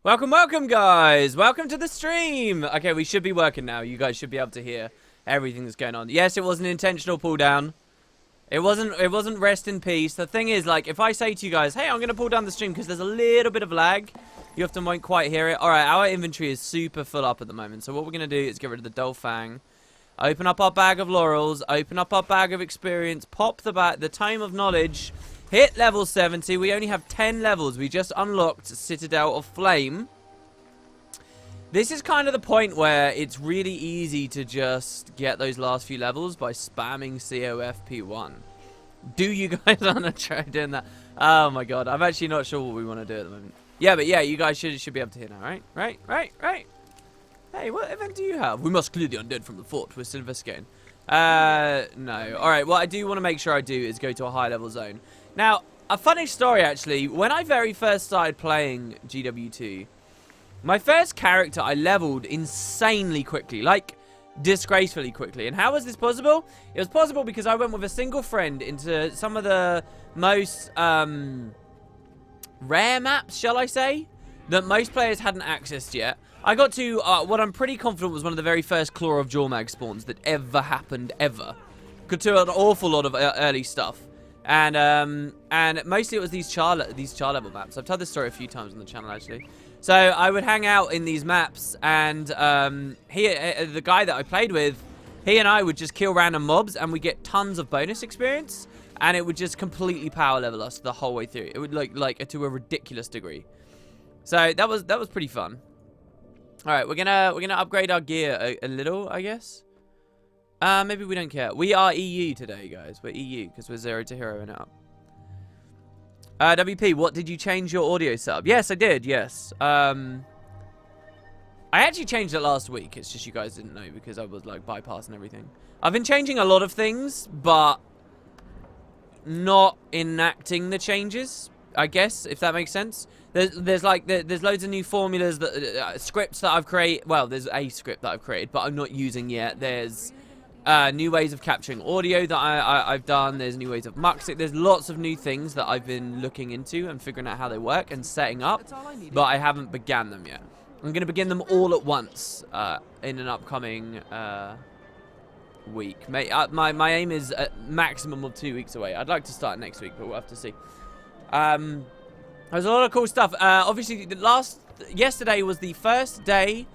Welcome, welcome, guys. Welcome to the stream. Okay, we should be working now. You guys should be able to hear everything that's going on. Yes, it was an intentional pull down. It wasn't rest in peace. The thing is, like, if I say to you guys, hey, I'm going to pull down the stream because there's a little bit of lag, you often won't quite hear it. All right, our inventory is super full up at the moment. So what we're going to do is get rid of the Dolfang, open up our bag of laurels, open up our bag of experience, pop the Tome of Knowledge, hit level 70. We only have 10 levels. We just unlocked Citadel of Flame. This is kind of the point where it's really easy to just get those last few levels by spamming COFP1. Do you guys want to try doing that? Oh my god, I'm actually not sure what we want to do at the moment. Yeah, but yeah, you guys should be able to hear now, right? Right. Hey, what event do you have? We must clear the undead from the fort. We're still investigating. No. Alright, what I do want to make sure I do is go to a high level zone. Now, a funny story actually, when I very first started playing GW2, my first character I leveled insanely quickly, like disgracefully quickly. And how was this possible? It was possible because I went with a single friend into some of the most rare maps, shall I say, that most players hadn't accessed yet. I got to what I'm pretty confident was one of the very first Claw of Jormag spawns that ever happened, ever. Got to an awful lot of early stuff. And mostly it was these char level maps. I've told this story a few times on the channel, actually. So I would hang out in these maps, and the guy that I played with, he and I would just kill random mobs, and we get tons of bonus experience, and it would just completely power level us the whole way through. It would like to a ridiculous degree. So that was pretty fun. All right, we're gonna upgrade our gear a little, I guess. Maybe we don't care. We are EU today, guys. We're EU because we're 0 to hero and up. WP, what did you change your audio setup? Yes, I did. Yes. I actually changed it last week. It's just you guys didn't know because I was like bypassing everything. I've been changing a lot of things, but not enacting the changes, I guess, if that makes sense. There's loads of new formulas that scripts that I've created. Well, there's a script that I've created, but I'm not using yet. There's new ways of capturing audio that I've done. There's new ways of muxing. There's lots of new things that I've been looking into and figuring out how they work and setting up, but I haven't began them yet. I'm going to begin them all at once in an upcoming week. My aim is a maximum of 2 weeks away. I'd like to start next week, but we'll have to see. There's a lot of cool stuff. Obviously, yesterday was the first day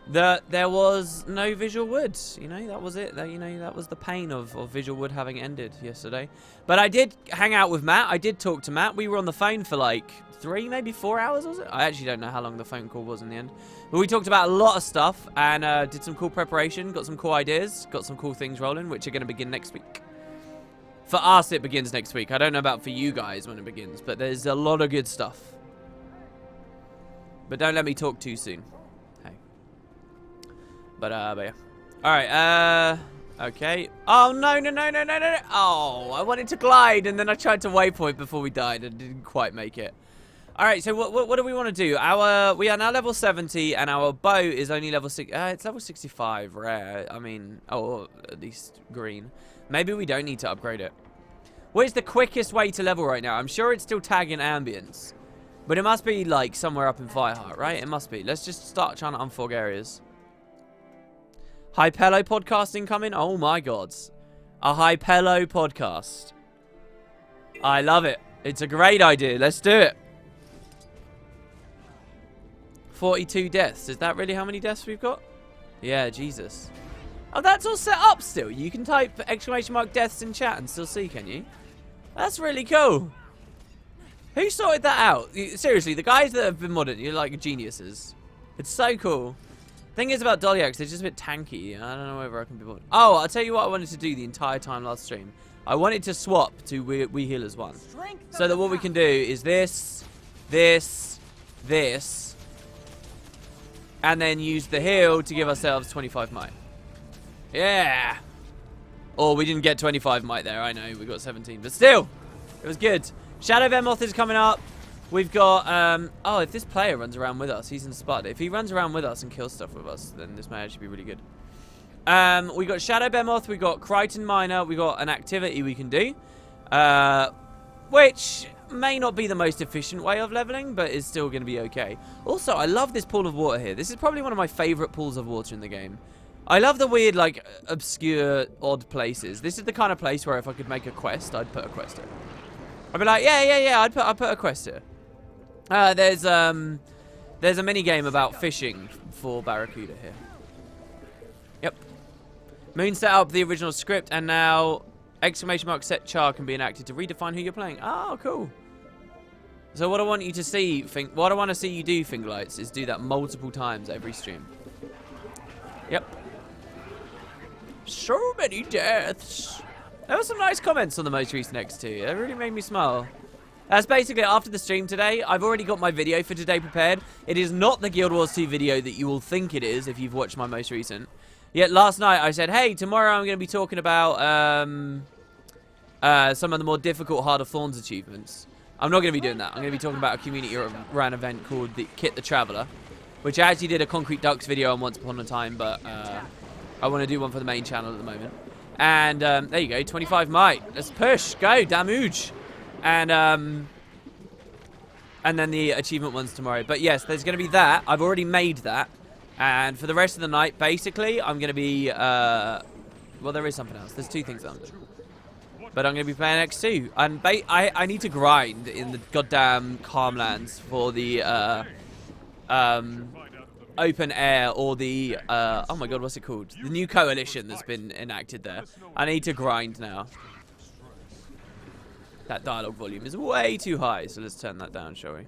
that there was no visual wood. You know, that was it. That was the pain of visual wood having ended yesterday. But I did hang out with Matt. I did talk to Matt. We were on the phone for like 3, maybe 4 hours, was it? I actually don't know how long the phone call was in the end. But we talked about a lot of stuff and did some cool preparation, got some cool ideas, got some cool things rolling, which are going to begin next week. For us, it begins next week. I don't know about for you guys when it begins, but there's a lot of good stuff. But don't let me talk too soon. But yeah. Alright, okay. Oh, no. Oh, I wanted to glide, and then I tried to waypoint before we died, and didn't quite make it. Alright, so what do we want to do? We are now level 70, and our bow is only level 6. It's level 65, rare. I mean, oh, at least green. Maybe we don't need to upgrade it. What is the quickest way to level right now? I'm sure it's still tagging ambience. But it must be, like, somewhere up in Fireheart, right? It must be. Let's just start trying to unfog areas. Hypello podcasting coming? Oh my god. A Hypello podcast. I love it. It's a great idea. Let's do it. 42 deaths. Is that really how many deaths we've got? Yeah, Jesus. Oh, that's all set up still. You can type !deaths in chat and still see, can you? That's really cool. Who sorted that out? Seriously, the guys that have been modded, you're like geniuses. It's so cool. Thing is about Dolyax, they're just a bit tanky. I don't know whether I can be bothered. Oh, I'll tell you what I wanted to do the entire time last stream. I wanted to swap to We Healers 1. So that what we can do is this, and then use the heal to give ourselves 25 might. Yeah! Oh, we didn't get 25 might there, I know. We got 17. But still, it was good. Shadow Behemoth is coming up. We've got, oh, if this player runs around with us, he's inspired. If he runs around with us and kills stuff with us, then this may actually be really good. We got Shadow Behemoth, we got Crichton Miner, we got an activity we can do. Which may not be the most efficient way of leveling, but it's still going to be okay. Also, I love this pool of water here. This is probably one of my favorite pools of water in the game. I love the weird, like, obscure, odd places. This is the kind of place where if I could make a quest, I'd put a quest here. I'd be like, yeah, I'd put a quest here. There's a mini game about fishing for barracuda here. Yep. Moon set up the original script, and now !set char can be enacted to redefine who you're playing. Oh, cool. So what I want you to see, what I want to see you do, Fingerlights, is do that multiple times every stream. Yep. So many deaths. There were some nice comments on the most recent X2. It really made me smile. That's basically after the stream today. I've already got my video for today prepared. It is not the Guild Wars 2 video that you will think it is if you've watched my most recent. Yet last night I said, hey, tomorrow I'm going to be talking about some of the more difficult Heart of Thorns achievements. I'm not going to be doing that. I'm going to be talking about a community-run event called the Kit the Traveller, which I actually did a Concrete Ducks video on once upon a time, but I want to do one for the main channel at the moment. And there you go, 25 might. Let's push, go, damage. And then the achievement ones tomorrow. But yes, there's going to be that. I've already made that. And for the rest of the night, basically, I'm going to be... well, there is something else. There's two things I'm doing. But I'm going to be playing X2. And I need to grind in the goddamn Calmlands for the open air or the... oh my god, what's it called? The new coalition that's been enacted there. I need to grind now. That dialogue volume is way too high, so let's turn that down, shall we?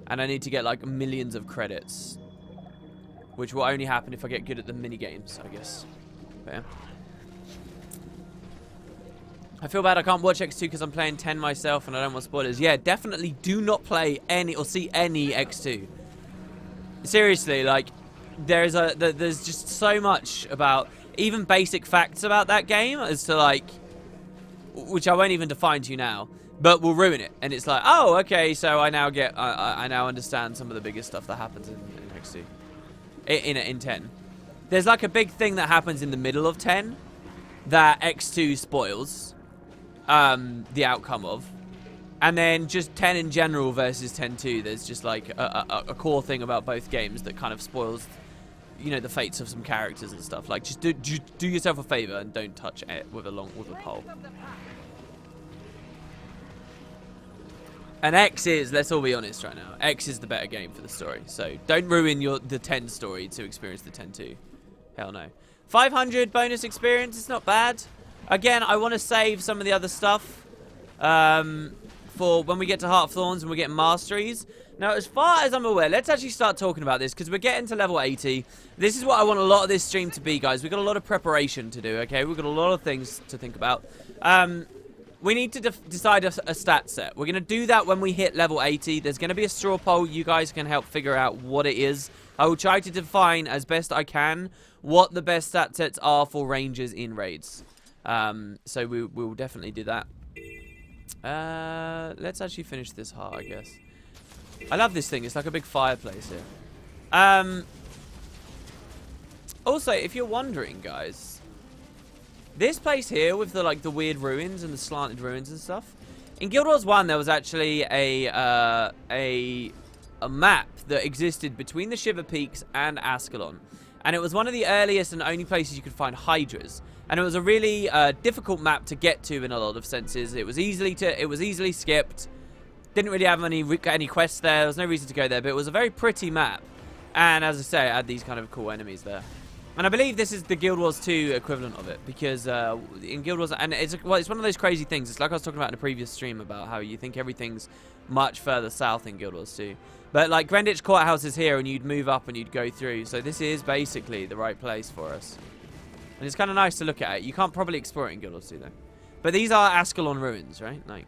And I need to get like millions of credits, which will only happen if I get good at the mini games, I guess. But yeah. I feel bad I can't watch X2 because I'm playing 10 myself and I don't want spoilers. Yeah, definitely do not play any or see any X2. Seriously, like there's just so much about even basic facts about that game as to like, which I won't even define to you now, but will ruin it. And it's like, oh, okay, so I now get, I now understand some of the biggest stuff that happens in X2, in 10. There's like a big thing that happens in the middle of 10 that X2 spoils the outcome of. And then just 10 in general versus 10-2, there's just like a core thing about both games that kind of spoils, you know, the fates of some characters and stuff. Like, just do yourself a favor and don't touch it with a pole. And X is, let's all be honest right now, X is the better game for the story. So don't ruin the 10 story to experience the 10-2. Hell no. 500 bonus experience, it's not bad. Again, I want to save some of the other stuff for when we get to Heart of Thorns and we're getting masteries. Now, as far as I'm aware, let's actually start talking about this because we're getting to level 80. This is what I want a lot of this stream to be, guys. We've got a lot of preparation to do, okay? We've got a lot of things to think about. We need to decide a stat set. We're going to do that when we hit level 80. There's going to be a straw poll. You guys can help figure out what it is. I will try to define as best I can what the best stat sets are for rangers in raids. So we will definitely do that. Let's actually finish this heart, I guess. I love this thing. It's like a big fireplace here. Also, if you're wondering, guys, this place here with the weird ruins and the slanted ruins and stuff. In Guild Wars 1, there was actually a map that existed between the Shiver Peaks and Ascalon, and it was one of the earliest and only places you could find hydras. And it was a really difficult map to get to in a lot of senses. It was easily skipped. Didn't really have any quests there. There was no reason to go there, but it was a very pretty map. And as I say, it had these kind of cool enemies there. And I believe this is the Guild Wars 2 equivalent of it, because in Guild Wars, and it's one of those crazy things. It's like I was talking about in a previous stream about how you think everything's much further south in Guild Wars 2. But like Greenwich Courthouse is here, and you'd move up and you'd go through. So this is basically the right place for us. And it's kind of nice to look at it. You can't probably explore it in Guild Wars 2 though. But these are Ascalon ruins, right? Like,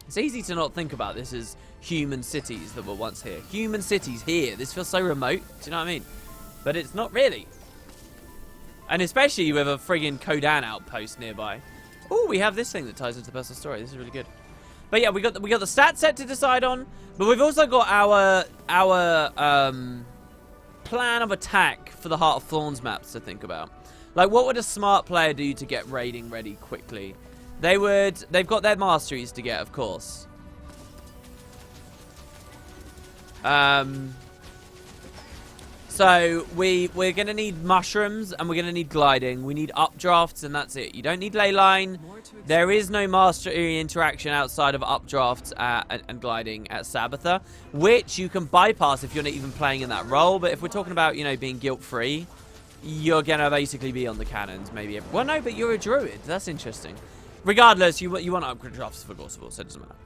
it's easy to not think about this as human cities that were once here. Human cities here. This feels so remote. Do you know what I mean? But it's not really. And especially with a friggin' Kodan outpost nearby. Oh, we have this thing that ties into the personal story. This is really good. But yeah, we got the stat set to decide on. But we've also got our plan of attack for the Heart of Thorns maps to think about. Like, what would a smart player do to get raiding ready quickly? They've got their masteries to get, of course. So we're going to need mushrooms and we're going to need gliding. We need updrafts and that's it. You don't need ley line. There is no mastery interaction outside of updrafts and gliding at Sabbatha, which you can bypass if you're not even playing in that role. But if we're talking about, you know, being guilt-free, you're going to basically be on the cannons maybe. Well, no, but you're a druid. That's interesting. Regardless, you want updrafts for Gospel, so it doesn't matter.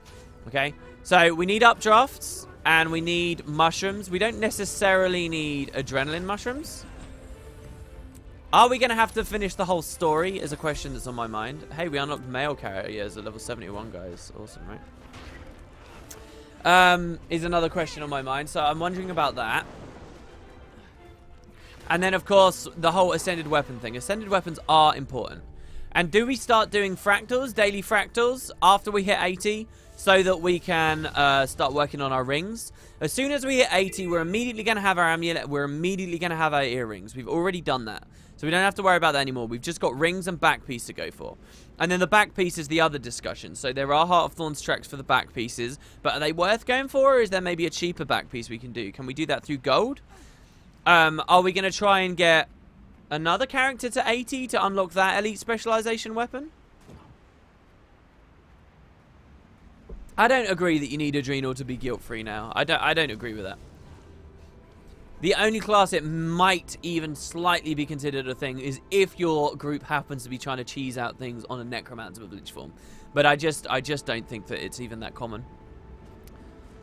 Okay? So we need updrafts. And we need mushrooms. We don't necessarily need adrenaline mushrooms. Are we going to have to finish the whole story is a question that's on my mind. Hey, we unlocked male characters at level 71, guys. Awesome, right? Is another question on my mind. So I'm wondering about that. And then, of course, the whole ascended weapon thing. Ascended weapons are important. And do we start doing fractals, daily fractals, after we hit 80? So that we can start working on our rings. As soon as we hit 80, we're immediately going to have our amulet. We're immediately going to have our earrings. We've already done that. So we don't have to worry about that anymore. We've just got rings and back piece to go for. And then the back piece is the other discussion. So there are Heart of Thorns tracks for the back pieces. But are they worth going for? Or is there maybe a cheaper back piece we can do? Can we do that through gold? Are we going to try and get another character to 80 to unlock that elite specialization weapon? I don't agree that you need Adrenal to be guilt-free now. I don't agree with that. The only class it might even slightly be considered a thing is if your group happens to be trying to cheese out things on a Necromancer with Bleach form. But I just don't think that it's even that common.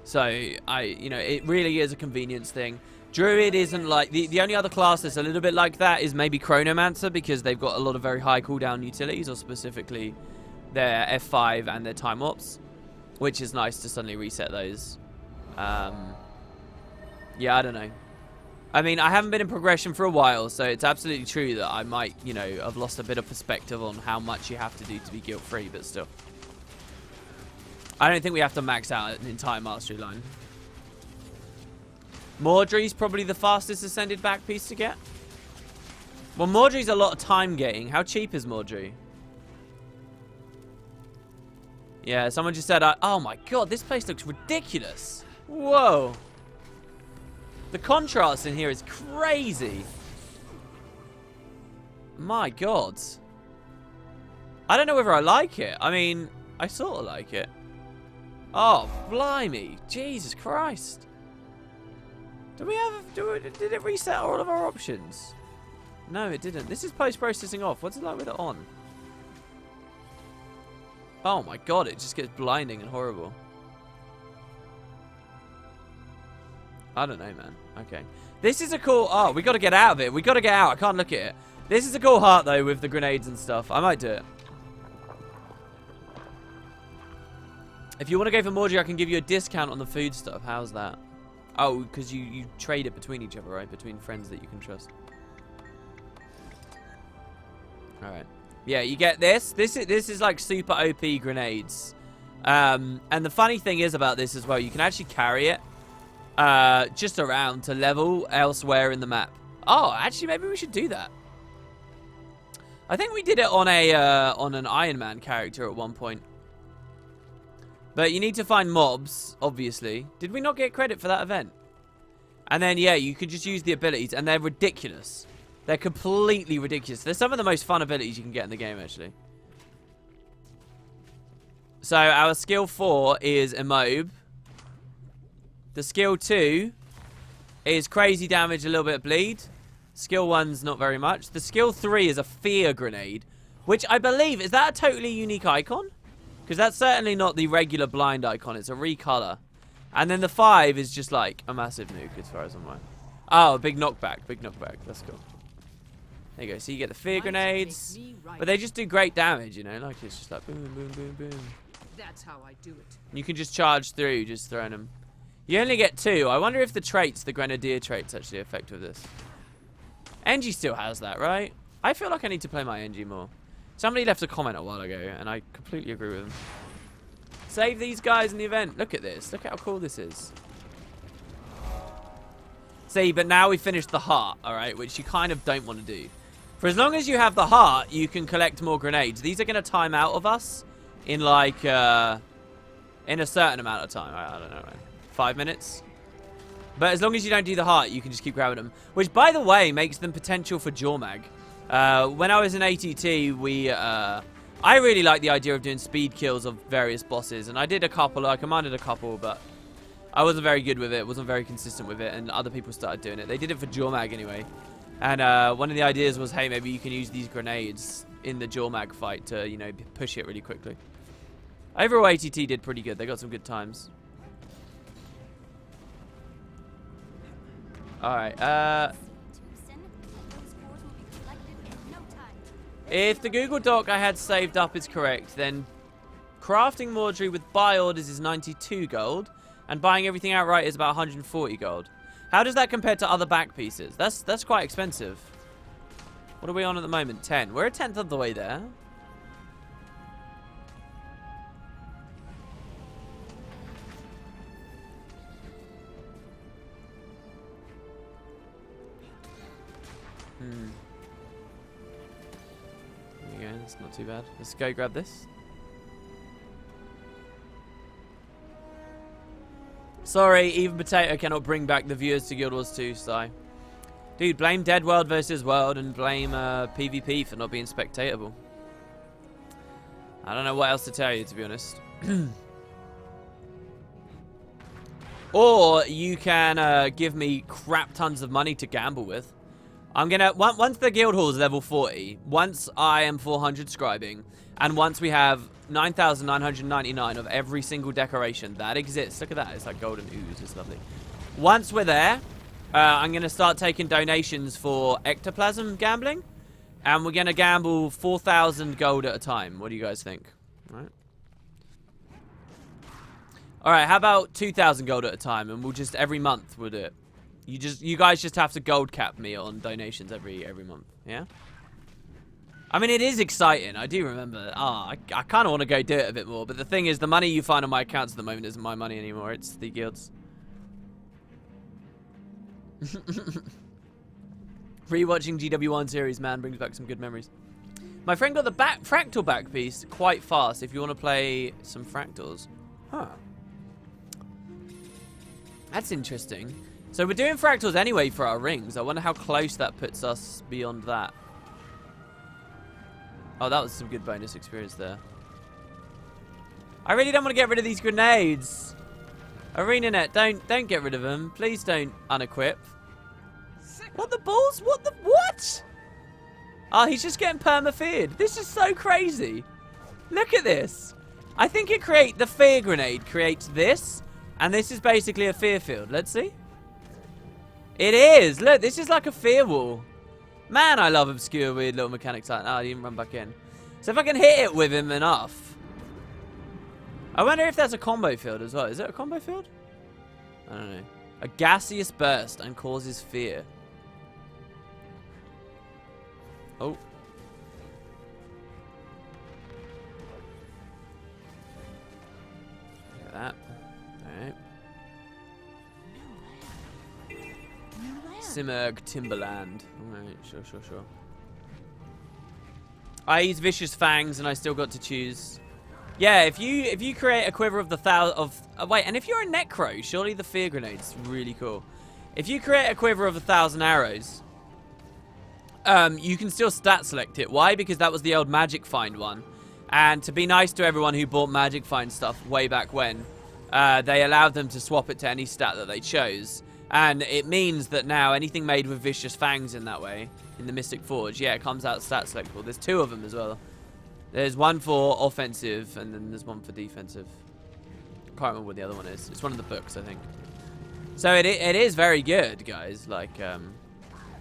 So, you know, it really is a convenience thing. Druid isn't like... The only other class that's a little bit like that is maybe Chronomancer, because they've got a lot of very high cooldown utilities, or specifically their F5 and their Time Ops. Which is nice to suddenly reset those. Yeah, I don't know. I mean, I haven't been in progression for a while, so it's absolutely true that I might, you know, have lost a bit of perspective on how much you have to do to be guilt-free, but still. I don't think we have to max out an entire mastery line. Mordry's probably the fastest ascended back piece to get. Well, Mordry's a lot of time getting. How cheap is Mordry? Yeah, someone just said, oh my god, this place looks ridiculous. Whoa. The contrast in here is crazy. My god. I don't know whether I like it. I mean, I sort of like it. Oh, blimey. Jesus Christ. Did it reset all of our options? No, it didn't. This is post-processing off. What's it like with it on? Oh my god, it just gets blinding and horrible. I don't know, man. Okay. This is a cool... Oh, we got to get out of it. We got to get out. I can't look at it. This is a cool heart, though, with the grenades and stuff. I might do it. If you want to go for Mordry, I can give you a discount on the food stuff. How's that? Oh, because you trade it between each other, right? Between friends that you can trust. Alright. Yeah, you get this. This is like super OP grenades. And the funny thing is about this as well, you can actually carry it just around to level elsewhere in the map. Oh, actually, maybe we should do that. I think we did it on an Iron Man character at one point. But you need to find mobs, obviously. Did we not get credit for that event? And then, yeah, you could just use the abilities, and they're ridiculous. They're completely ridiculous. They're some of the most fun abilities you can get in the game, actually. So, our skill 4 is Immob. The skill 2 is crazy damage, a little bit of bleed. Skill 1's not very much. The skill 3 is a fear grenade, which I believe, is that a totally unique icon? Because that's certainly not the regular blind icon. It's a recolor. And then the 5 is just like a massive nuke as far as I'm aware. Oh, a big knockback. Big knockback. That's cool. There you go. So you get the fear grenades. But they just do great damage, you know. Like it's just like boom, boom, boom, boom. That's how I do it. You can just charge through just throwing them. You only get 2. I wonder if the traits, the Grenadier traits, actually affect with this. NG still has that, right? I feel like I need to play my NG more. Somebody left a comment a while ago, and I completely agree with them. Save these guys in the event. Look at this. Look how cool this is. See, but now we finished the heart, alright, which you kind of don't want to do. For as long as you have the heart, you can collect more grenades. These are going to time out of us in like, in a certain amount of time. I don't know, man. 5 minutes? But as long as you don't do the heart, you can just keep grabbing them. Which, by the way, makes them potential for jaw mag. When I was in ATT, I really like the idea of doing speed kills of various bosses. And I did a couple, I commanded a couple, but I wasn't very good with it. Wasn't very consistent with it. And other people started doing it. They did it for jaw mag anyway. And one of the ideas was, hey, maybe you can use these grenades in the jaw mag fight to, you know, push it really quickly. Overall, ATT did pretty good. They got some good times. Alright, if the Google Doc I had saved up is correct, then crafting Mordry with buy orders is 92 gold, and buying everything outright is about 140 gold. How does that compare to other back pieces? That's quite expensive. What are we on at the moment? 10. We're a tenth of the way there. There you go, that's not too bad. Let's go grab this. Sorry, even Potato cannot bring back the viewers to Guild Wars 2, so. Dude, blame Dead World versus World and blame PvP for not being spectatable. I don't know what else to tell you, to be honest. Or you can give me crap tons of money to gamble with. I'm gonna, once the guild hall is level 40, once I am 400 scribing, and once we have 9,999 of every single decoration that exists. Look at that, it's like golden ooze, it's lovely. Once we're there, I'm gonna start taking donations for ectoplasm gambling, and we're gonna gamble 4,000 gold at a time. What do you guys think? Alright, how about 2,000 gold at a time, and we'll just, every month we'll do it. You guys just have to gold cap me on donations every month, yeah? I mean, it is exciting. I do remember. I kind of want to go do it a bit more. But the thing is, the money you find on my accounts at the moment isn't my money anymore. It's the guild's. Rewatching GW1 series, man, brings back some good memories. My friend got the fractal back piece quite fast if you want to play some fractals. Huh. That's interesting. So we're doing fractals anyway for our rings. I wonder how close that puts us beyond that. Oh, that was some good bonus experience there. I really don't want to get rid of these grenades. ArenaNet, don't get rid of them. Please don't unequip. What the balls? What? Oh, he's just getting perma-feared. This is so crazy. Look at this. I think the fear grenade creates this, and this is basically a fear field. Let's see. It is. Look, this is like a fear wall. Man, I love obscure, weird little mechanics like that. Oh, I didn't run back in. So if I can hit it with him enough. I wonder if that's a combo field as well. Is it a combo field? I don't know. A gaseous burst and causes fear. Oh. Look at that. Alright. Simurg Timberland. Alright, sure. I use Vicious Fangs and I still got to choose. Yeah, if you create a quiver of the wait, and if you're a Necro, surely the fear grenade's really cool. If you create a quiver of 1,000 arrows, you can still stat select it. Why? Because that was the old Magic Find one. And to be nice to everyone who bought Magic Find stuff way back when, they allowed them to swap it to any stat that they chose. And it means that now anything made with Vicious Fangs in that way, in the Mystic Forge, yeah, it comes out stat selectable. There's 2 of them as well. There's one for offensive, and then there's one for defensive. I can't remember what the other one is. It's one of the books, I think. So it is very good, guys. Like,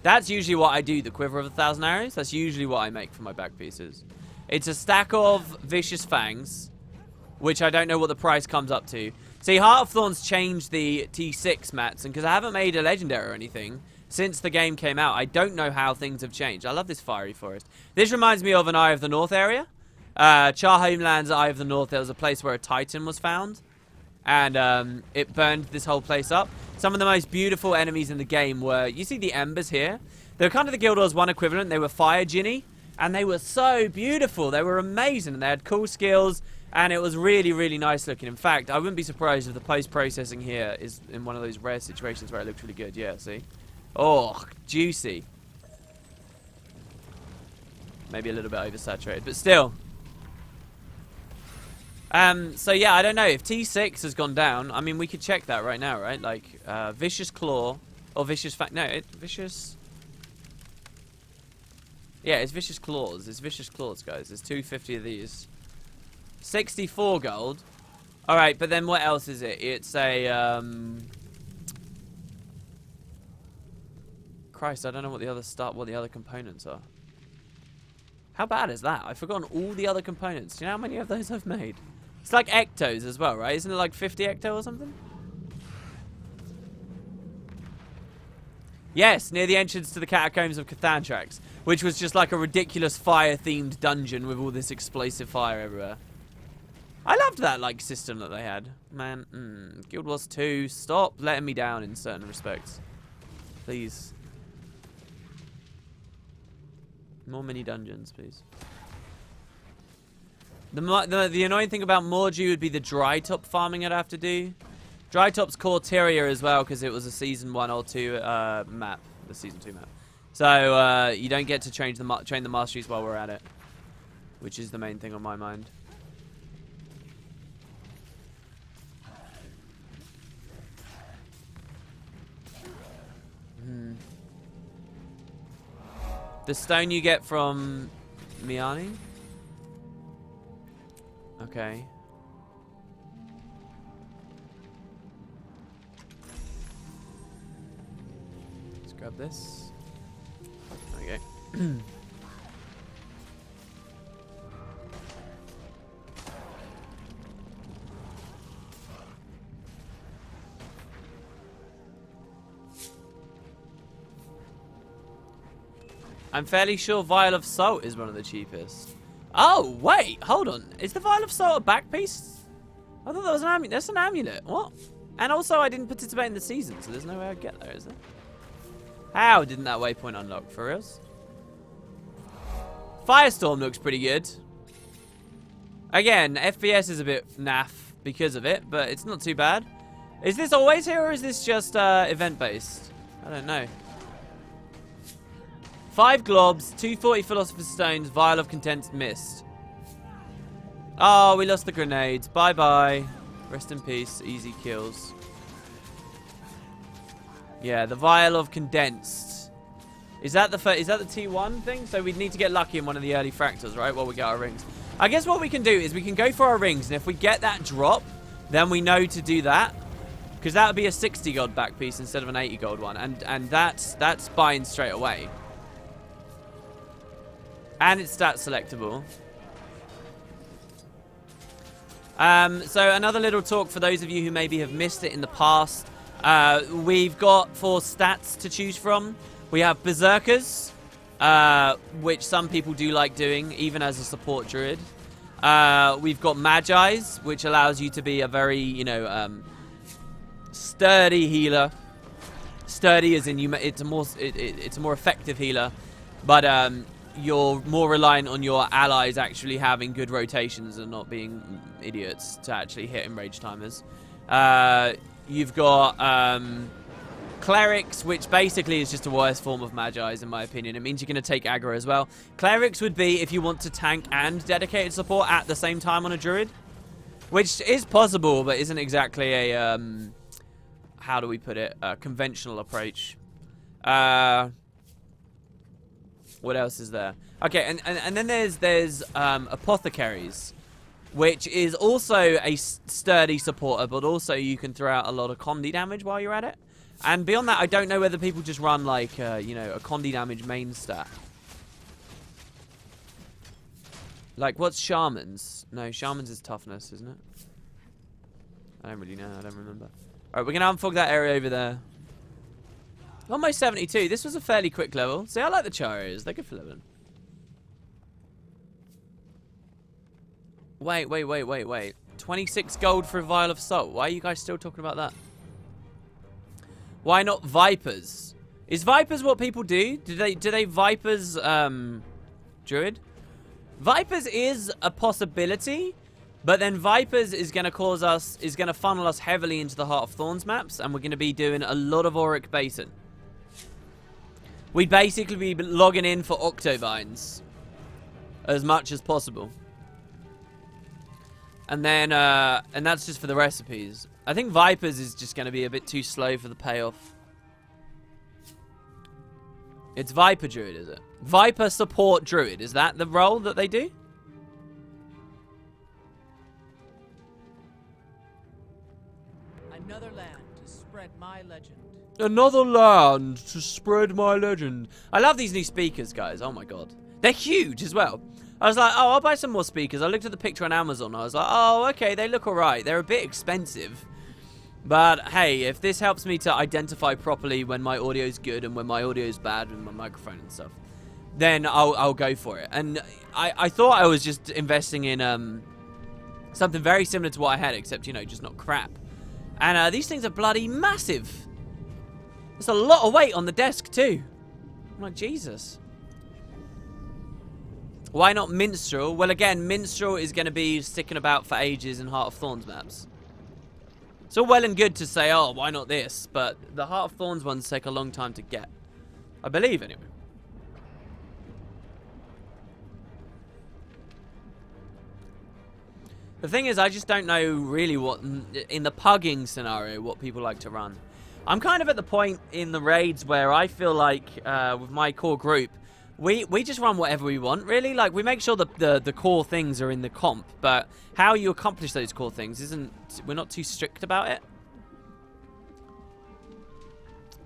that's usually what I do, the quiver of 1,000 arrows. That's usually what I make for my back pieces. It's a stack of Vicious Fangs, which I don't know what the price comes up to. See, Heart of Thorns changed the T6 mats, and because I haven't made a legendary or anything since the game came out, I don't know how things have changed. I love this fiery forest. This reminds me of an Eye of the North area. Char Homeland's Eye of the North, there was a place where a Titan was found, and it burned this whole place up. Some of the most beautiful enemies in the game were, you see the embers here? They were kind of the Guild Wars 1 equivalent. They were Fire Ginny, and they were so beautiful. They were amazing, and they had cool skills, and it was really, really nice looking. In fact, I wouldn't be surprised if the post-processing here is in one of those rare situations where it looks really good. Yeah, see? Oh, juicy. Maybe a little bit oversaturated, but still. So yeah, I don't know. If T6 has gone down, I mean, we could check that right now, right? Like, Vicious Claw, or Vicious Vicious... Yeah, it's Vicious Claws. It's Vicious Claws, guys. There's 250 of these. 64 gold. Alright, but then what else is it? It's a, Christ, I don't know what the other components are. How bad is that? I've forgotten all the other components. Do you know how many of those I've made? It's like ectos as well, right? Isn't it like 50 ecto or something? Yes, near the entrance to the Catacombs of Cathantrax, which was just like a ridiculous fire-themed dungeon with all this explosive fire everywhere. I loved that like system that they had. Man, Guild Wars 2, stop letting me down in certain respects. Please. More mini dungeons, please. The annoying thing about Morju would be the dry top farming I'd have to do. Dry top's core Tyria as well because it was a season 1 or 2 map, the season 2 map. So you don't get to train the masteries while we're at it, which is the main thing on my mind. The stone you get from Miani? Okay. Let's grab this. Okay. I'm fairly sure Vial of Salt is one of the cheapest. Oh, wait, hold on. Is the Vial of Salt a back piece? I thought that was an amulet. That's an amulet. What? And also, I didn't participate in the season, so there's no way I'd get there, is there? How didn't that waypoint unlock, for reals? Firestorm looks pretty good. Again, FPS is a bit naff because of it, but it's not too bad. Is this always here, or is this just event-based? I don't know. 5 globs, 240 Philosopher's Stones, Vial of Condensed Mist. Oh, we lost the grenades. Bye-bye. Rest in peace. Easy kills. Yeah, the Vial of Condensed. Is that the T1 thing? So we'd need to get lucky in one of the early fractals, right? While we get our rings. I guess what we can do is we can go for our rings, and if we get that drop, then we know to do that. Because that would be a 60 gold back piece instead of an 80 gold one. And that's buying straight away. And it's stat selectable. So another little talk for those of you who maybe have missed it in the past. We've got 4 stats to choose from. We have Berserkers, which some people do like doing, even as a support druid. We've got Magi's, which allows you to be a very, you know, sturdy healer. Sturdy as in it's a more effective healer, but you're more reliant on your allies actually having good rotations and not being idiots to actually hit enrage timers. You've got Clerics, which basically is just a worse form of Magi's in my opinion. It means you're going to take aggro as well. Clerics would be if you want to tank and dedicated support at the same time on a druid, which is possible but isn't exactly a how do we put it, a conventional approach. What else is there? Okay, and then there's Apothecaries, which is also a sturdy supporter, but also you can throw out a lot of condi damage while you're at it. And beyond that, I don't know whether people just run like, you know, a condi damage main stat. Like, what's Shaman's? No, Shaman's is toughness, isn't it? I don't really know. I don't remember. Alright, we're going to unfog that area over there. Almost 72. This was a fairly quick level. See, I like the Charios. They're good for leveling. Wait. 26 gold for a Vial of Salt. Why are you guys still talking about that? Why not Vipers? Is Vipers what people do? Do they Vipers, Druid? Vipers is a possibility, but then Vipers is going to funnel us heavily into the Heart of Thorns maps, and we're going to be doing a lot of Auric Basin. We'd basically be logging in for Octovines as much as possible. And then, and that's just for the recipes. I think Vipers is just going to be a bit too slow for the payoff. It's Viper Druid, is it? Viper Support Druid. Is that the role that they do? Another land to spread my legend. Another land to spread my legend. I love these new speakers, guys. Oh my god. They're huge as well. I was like, oh, I'll buy some more speakers. I looked at the picture on Amazon. I was like, oh, okay, they look alright. They're a bit expensive. But, hey, if this helps me to identify properly when my audio's good and when my audio's bad with my microphone and stuff, then I'll go for it. And I thought I was just investing in something very similar to what I had, except, you know, just not crap. And these things are bloody massive. There's a lot of weight on the desk, too. I'm like, Jesus. Why not Minstrel? Well, again, Minstrel is going to be sticking about for ages in Heart of Thorns maps. It's all well and good to say, oh, why not this? But the Heart of Thorns ones take a long time to get. I believe, anyway. The thing is, I just don't know really what, in the pugging scenario, what people like to run. I'm kind of at the point in the raids where I feel like, with my core group, we just run whatever we want, really. Like, we make sure the core things are in the comp, but how you accomplish those core things isn't... We're not too strict about it.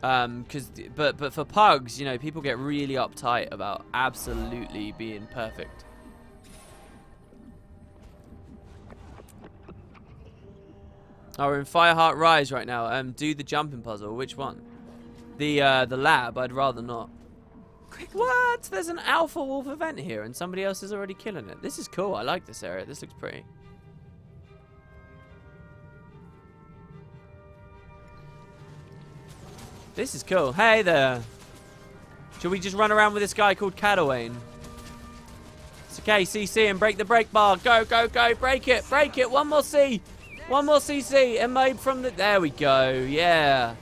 But for pugs, you know, people get really uptight about absolutely being perfect. Oh, we're in Fireheart Rise right now. Do the jumping puzzle. Which one? The lab. I'd rather not. What? There's an alpha wolf event here and somebody else is already killing it. This is cool. I like this area. This looks pretty. This is cool. Hey there. Should we just run around with this guy called Cadwayne? It's okay. CC and break the brake bar. Go, go, go. Break it. Break it. One more C. One more CC. Emote from the... There we go. Yeah.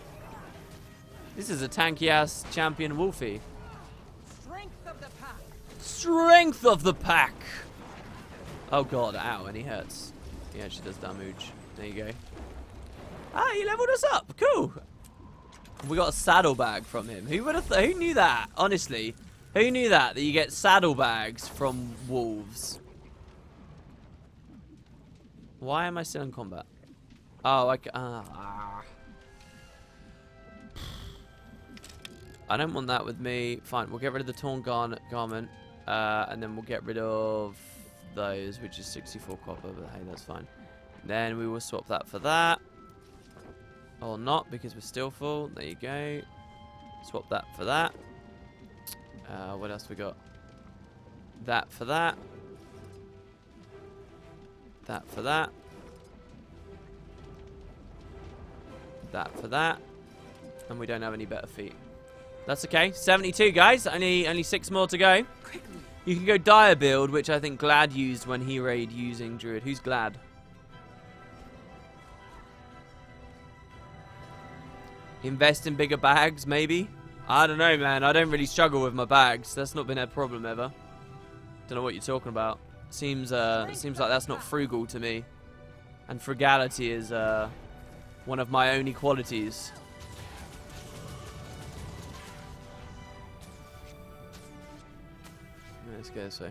This is a tanky-ass champion Wolfie. Strength of the pack. Oh god, ow, and he hurts. He actually does damage. There you go. Ah, he leveled us up. Cool. We got a saddlebag from him. Who would have? Who knew that? Honestly, who knew that you get saddlebags from wolves? Why am I still in combat? Oh, I don't want that with me. Fine, we'll get rid of the torn garment. And then we'll get rid of those, which is 64 copper, but hey, that's fine. Then we will swap that for that. Or not, because we're still full. There you go. Swap that for that. What else we got? That for that. That for that. That for that. And we don't have any better feet. That's okay. 72, guys. Only 6 more to go. You can go dire build, which I think Glad used when he raid using Druid. Who's Glad? Invest in bigger bags, maybe? I don't know, man. I don't really struggle with my bags. That's not been a problem ever. Don't know what you're talking about. Seems like that's not frugal to me. And frugality is one of my only qualities. Let's go this way.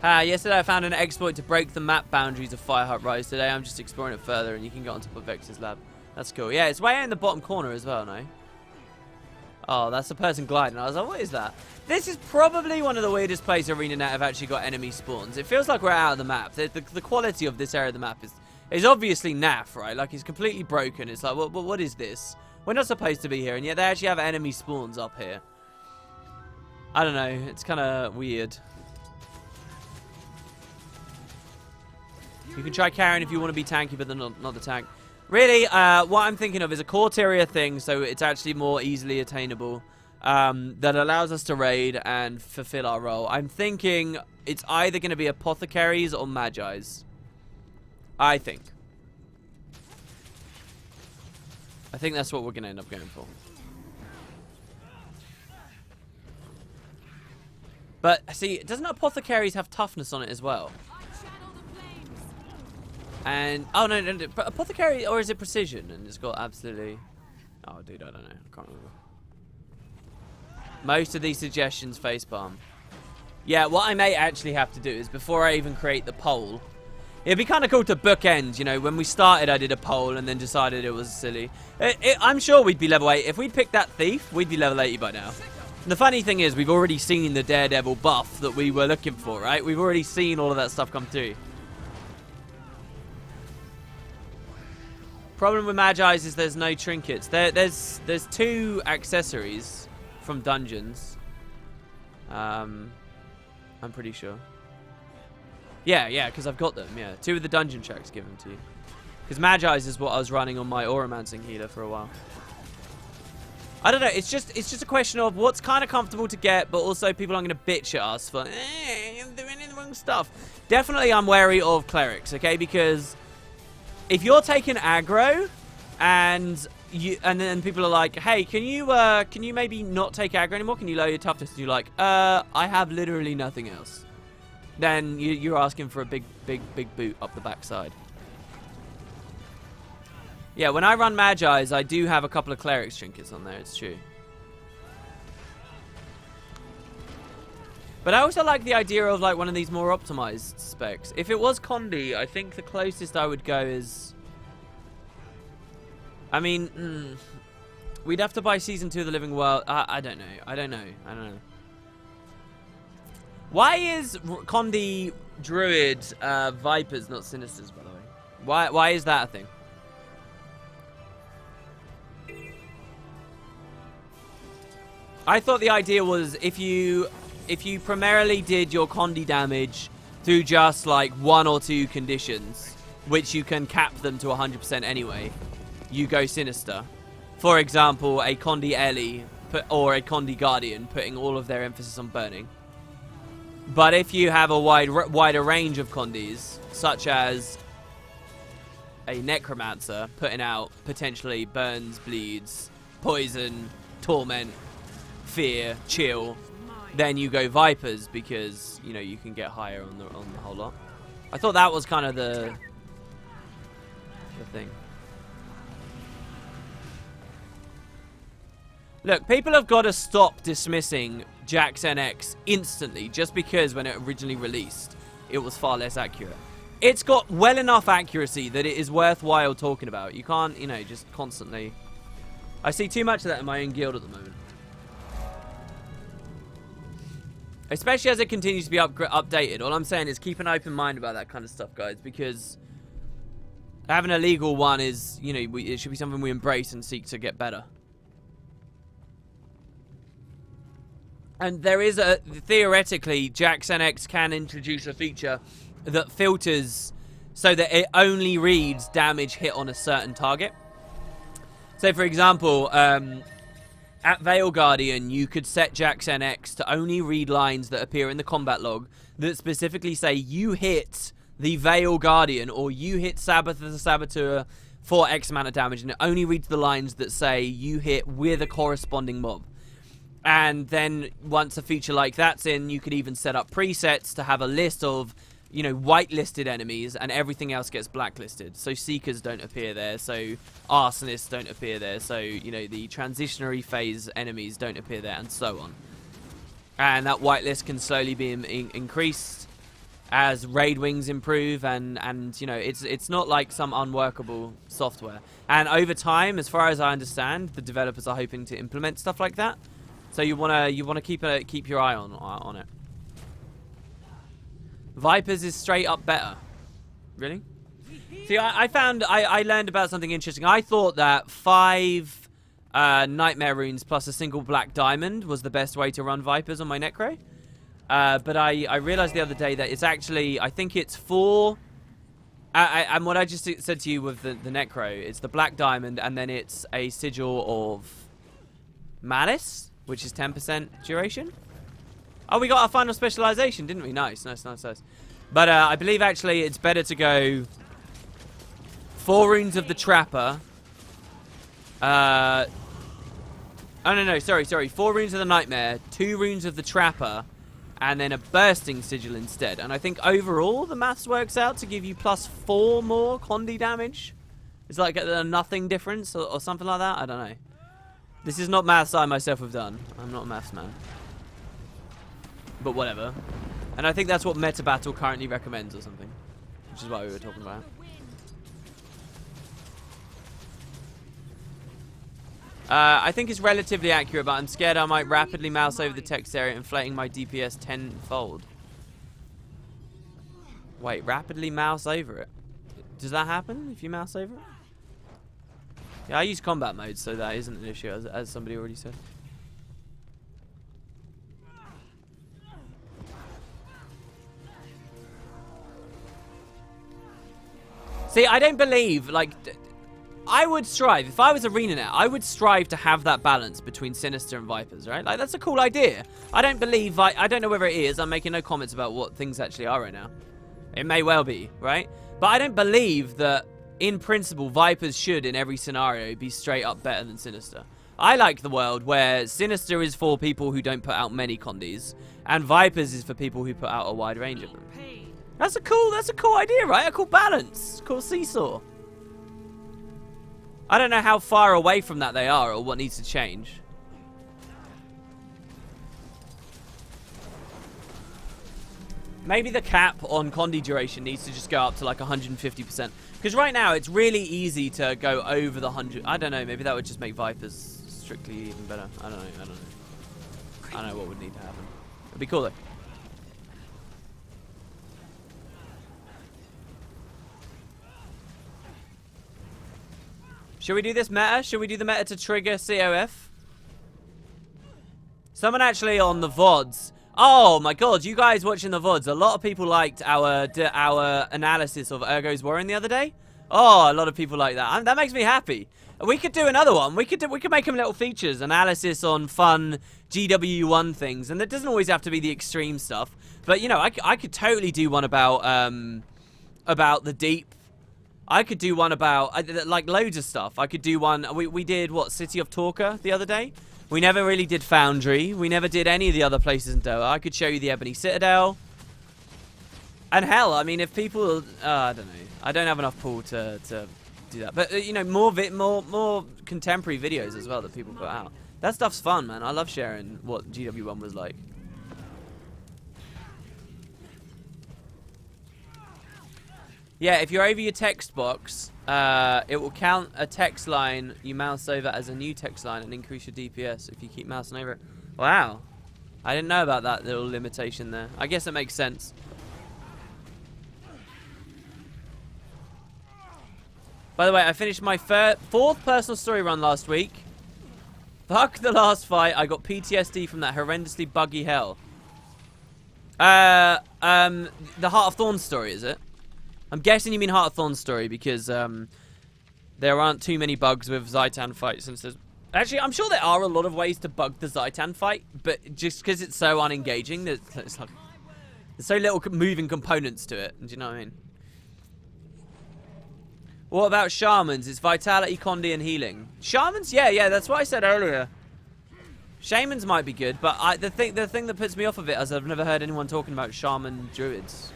Yesterday I found an exploit to break the map boundaries of Fireheart Rise. Today I'm just exploring it further and you can get on top of Vex's lab. That's cool. Yeah, it's way out in the bottom corner as well, no? Oh, that's the person gliding. I was like, what is that? This is probably one of the weirdest places ArenaNet have actually got enemy spawns. It feels like we're out of the map. The quality of this area of the map is obviously naff, right? Like, it's completely broken. It's like, what is this? We're not supposed to be here, and yet they actually have enemy spawns up here. I don't know. It's kind of weird. You can try carrying if you want to be tanky, but not the tank. Really, what I'm thinking of is a Corteria thing, so it's actually more easily attainable, that allows us to raid and fulfill our role. I'm thinking it's either going to be Apothecaries or Magi's. I think that's what we're going to end up going for. But, see, doesn't Apothecaries have toughness on it as well? And, oh, no, Apothecary, or is it Precision? And it's got absolutely... Oh, dude, I don't know. I can't remember. Most of these suggestions facepalm. Yeah, what I may actually have to do is, before I even create the poll, it'd be kind of cool to bookend, you know, when we started I did a poll and then decided it was silly. I'm sure we'd be level 8. If we'd picked that thief, we'd be level 80 by now. And the funny thing is, we've already seen the Daredevil buff that we were looking for, right? We've already seen all of that stuff come through. Problem with Magi's is there's no trinkets. There's 2 accessories from dungeons. I'm pretty sure. Yeah, because I've got them. Yeah, 2 of the dungeon tracks give them to you. Because Magi's is what I was running on my Auramancing healer for a while. I don't know. It's just a question of what's kind of comfortable to get, but also people aren't going to bitch at us for I'm doing the wrong stuff. Definitely, I'm wary of clerics. Okay, because if you're taking aggro, and then people are like, hey, can you maybe not take aggro anymore? Can you lower your toughness? And you're like, I have literally nothing else. Then you're asking for a big boot up the backside. Yeah, when I run Magi's, I do have a couple of clerics trinkets on there. It's true. But I also like the idea of like one of these more optimized specs. If it was Condi, I think the closest I would go is... I mean, we'd have to buy Season 2 of the Living World. I don't know. Why is Condi Druid Vipers, not Sinisters, by the way? Why is that a thing? I thought the idea was if you primarily did your Condi damage through just like 1 or 2 conditions, which you can cap them to 100% anyway, you go Sinister. For example, a Condi Ellie or a Condi Guardian, putting all of their emphasis on burning. But if you have a wider range of Condis, such as a Necromancer, putting out potentially burns, bleeds, poison, torment, fear, chill, then you go Vipers because, you know, you can get higher on the whole lot. I thought that was kind of the thing. Look, people have got to stop dismissing Jax NX instantly just because when it originally released, it was far less accurate. It's got well enough accuracy that it is worthwhile talking about. You can't, you know, just constantly... I see too much of that in my own guild at the moment. Especially as it continues to be updated. All I'm saying is keep an open mind about that kind of stuff, guys, because having a legal one is, you know, it should be something we embrace and seek to get better. And there is theoretically, Jax NX can introduce a feature that filters so that it only reads damage hit on a certain target. So, for example, at Veil Guardian, you could set Jax NX to only read lines that appear in the combat log that specifically say you hit the Veil Guardian or you hit Sabbath the Saboteur for X amount of damage, and it only reads the lines that say you hit with a corresponding mob. And then once a feature like that's in, you could even set up presets to have a list of, you know, whitelisted enemies, and everything else gets blacklisted. So Seekers don't appear there, so Arsonists don't appear there, so, you know, the transitionary phase enemies don't appear there, and so on. And that whitelist can slowly be increased as raid wings improve, and you know, it's not like some unworkable software. And over time, as far as I understand, the developers are hoping to implement stuff like that. So you wanna keep your eye on it. Vipers is straight up better. Really? See, I learned about something interesting. I thought that 5 Nightmare runes plus a single black diamond was the best way to run Vipers on my Necro. But I realized the other day that it's actually, I think it's 4 And what I just said to you with the Necro, it's the Black Diamond, and then it's a sigil of Malice, which is 10% duration. Oh, we got our final specialization, didn't we? Nice. But I believe actually it's better to go 4 runes of the Trapper. Oh, no, sorry. 4 runes of the Nightmare, 2 runes of the Trapper, and then a bursting sigil instead. And I think overall the maths works out to give you +4 more Condi damage. It's like a nothing difference or something like that. I don't know. This is not maths I myself have done. I'm not a maths man. But whatever. And I think that's what Meta Battle currently recommends or something. Which is what we were talking about. I think it's relatively accurate, but I'm scared I might rapidly mouse over the text area, inflating my DPS tenfold. Wait, rapidly mouse over it? Does that happen if you mouse over it? Yeah, I use combat mode, so that isn't an issue, as somebody already said. See, I don't believe, like... I would strive, if I was ArenaNet, I would strive to have that balance between Sinister and Vipers, right? Like, that's a cool idea. I don't believe, I don't know whether it is. I'm making no comments about what things actually are right now. It may well be, right? But I don't believe that, in principle, Vipers should, in every scenario, be straight up better than Sinister. I like the world where Sinister is for people who don't put out many Condis, and Vipers is for people who put out a wide range of them. That's a cool idea, right? A cool balance. Cool seesaw. I don't know how far away from that they are or what needs to change. Maybe the cap on Condi duration needs to just go up to like 150%. Because right now it's really easy to go over the 100. I don't know, maybe that would just make Vipers strictly even better. I don't know. I don't know what would need to happen. It'd be cool though. Should we do this meta? Should we do the meta to trigger COF? Someone actually on the VODs. Oh my god, you guys watching the VODs. A lot of people liked our analysis of Urgo's Warren the other day. Oh, a lot of people like that. That makes me happy. We could do another one. We could make them little features. Analysis on fun GW1 things. And it doesn't always have to be the extreme stuff. But, you know, I could totally do one about the deep. I could do one about, like, loads of stuff. I could do one, we did, what, City of Talker the other day? We never really did Foundry. We never did any of the other places in Doha. I could show you the Ebony Citadel. And hell, I mean, if people, I don't know. I don't have enough pool to do that. But, you know, more contemporary videos as well that people put out. That stuff's fun, man. I love sharing what GW1 was like. Yeah, if you're over your text box, it will count a text line you mouse over as a new text line and increase your DPS if you keep mousing over it. Wow. I didn't know about that little limitation there. I guess it makes sense. By the way, I finished my 4th personal story run last week. Fuck the last fight. I got PTSD from that horrendously buggy hell. The Heart of Thorns story, is it? I'm guessing you mean Heart of Thorns story because there aren't too many bugs with Zaitan fights. Since there's... Actually, I'm sure there are a lot of ways to bug the Zaitan fight, but just because it's so unengaging, there's so little moving components to it. Do you know what I mean? What about Shamans? It's Vitality, Condi, and Healing. Shamans? Yeah, that's what I said earlier. Shamans might be good, but the thing that puts me off of it is I've never heard anyone talking about Shaman Druids.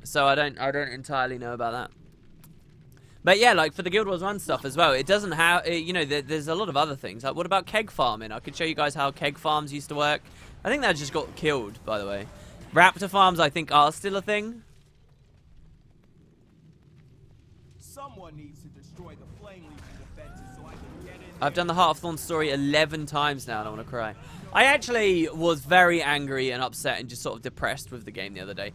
So I don't entirely know about that. But yeah, like for the Guild Wars 1 stuff as well, it doesn't have, you know, there's a lot of other things. Like what about keg farming? I could show you guys how keg farms used to work. I think that just got killed, by the way. Raptor farms, I think, are still a thing. Someone needs to destroy the flame legion defenses so I can get in. I've done the Heart of Thorns story 11 times now and I want to cry. I actually was very angry and upset and just sort of depressed with the game the other day.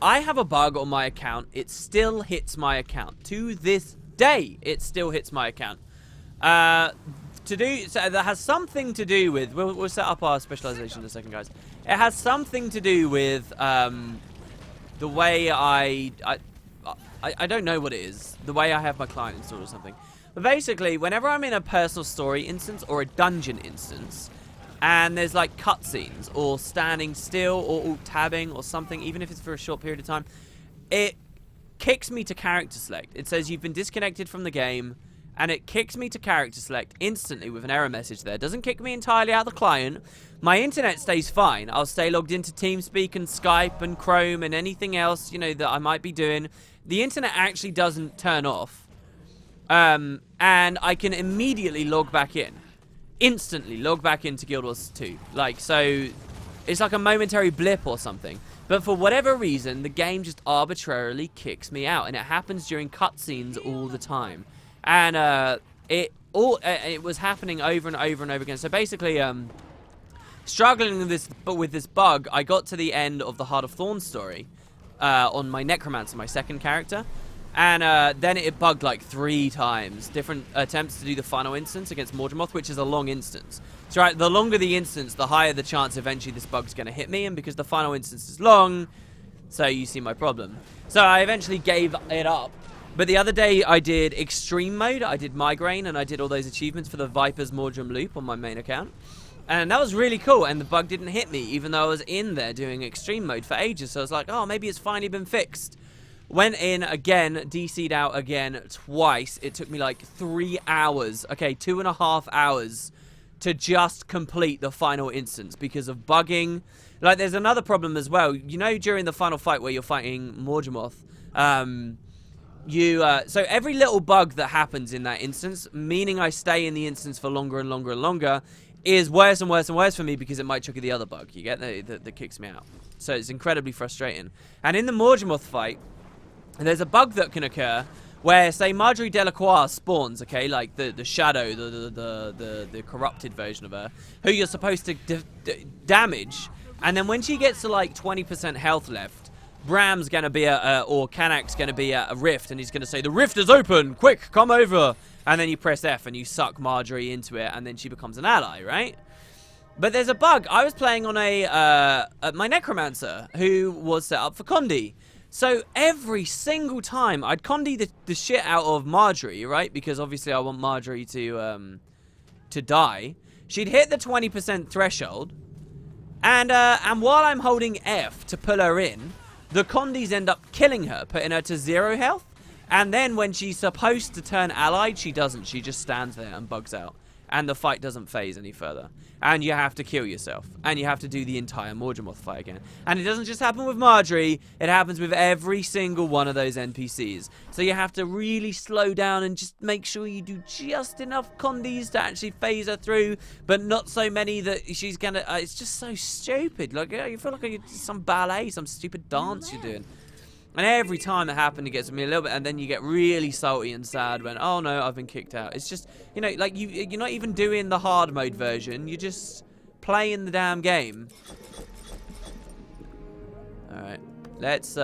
I have a bug on my account. It still hits my account. To this day, it still hits my account. so that has something to do with. We'll set up our specialization in a second, guys. It has something to do with the way I don't know what it is. The way I have my client installed or something. But basically, whenever I'm in a personal story instance or a dungeon instance, and there's like cutscenes or standing still or alt-tabbing or something, even if it's for a short period of time, it kicks me to character select. It says you've been disconnected from the game, and it kicks me to character select instantly with an error message there. It doesn't kick me entirely out of the client. My internet stays fine. I'll stay logged into TeamSpeak and Skype and Chrome and anything else, you know, that I might be doing. The internet actually doesn't turn off. And I can immediately log back in. Instantly log back into Guild Wars 2. Like, so it's like a momentary blip or something. But for whatever reason, the game just arbitrarily kicks me out. And it happens during cutscenes all the time. And it was happening over and over and over again. So basically, struggling with this bug, I got to the end of the Heart of Thorns story on my Necromancer, my second character. And then it bugged like 3 times. Different attempts to do the final instance against Behemoth, which is a long instance. So right, the longer the instance, the higher the chance eventually this bug's going to hit me. And because the final instance is long, so you see my problem. So I eventually gave it up. But the other day I did Extreme Mode, I did Migraine, and I did all those achievements for the Viper's Mordrum Loop on my main account. And that was really cool, and the bug didn't hit me, even though I was in there doing Extreme Mode for ages. So I was like, oh, maybe it's finally been fixed. Went in again, DC'd out again twice. It took me like 3 hours, okay, 2.5 hours to just complete the final instance because of bugging. Like, there's another problem as well. You know, during the final fight where you're fighting Behemoth, so every little bug that happens in that instance, meaning I stay in the instance for longer and longer and longer, is worse and worse and worse for me because it might trigger the other bug. You get that kicks me out. So it's incredibly frustrating. And in the Behemoth fight, there's a bug that can occur where, say, Marjorie Delacroix spawns, okay, like the shadow, the corrupted version of her, who you're supposed to damage, and then when she gets to like 20% health left, Bram's gonna be or Kanak's gonna be at a rift, and he's gonna say, the rift is open, quick, come over, and then you press F and you suck Marjorie into it, and then she becomes an ally, right? But there's a bug. I was playing on my Necromancer, who was set up for Condi. So every single time I'd Condi the shit out of Marjorie, right? Because obviously I want Marjorie to die. She'd hit the 20% threshold, and while I'm holding F to pull her in, the Condis end up killing her, putting her to 0 health. And then when she's supposed to turn allied, she doesn't. She just stands there and bugs out. And the fight doesn't phase any further. And you have to kill yourself. And you have to do the entire Behemoth fight again. And it doesn't just happen with Marjorie. It happens with every single one of those NPCs. So you have to really slow down and just make sure you do just enough Condis to actually phase her through. But not so many that she's going to... it's just so stupid. Like, you feel like some ballet, some stupid dance you're doing. And every time that happened, it gets me a little bit, and then you get really salty and sad when, oh no, I've been kicked out. It's just, you know, like you're not even doing the hard mode version. You're just playing the damn game. All right, let's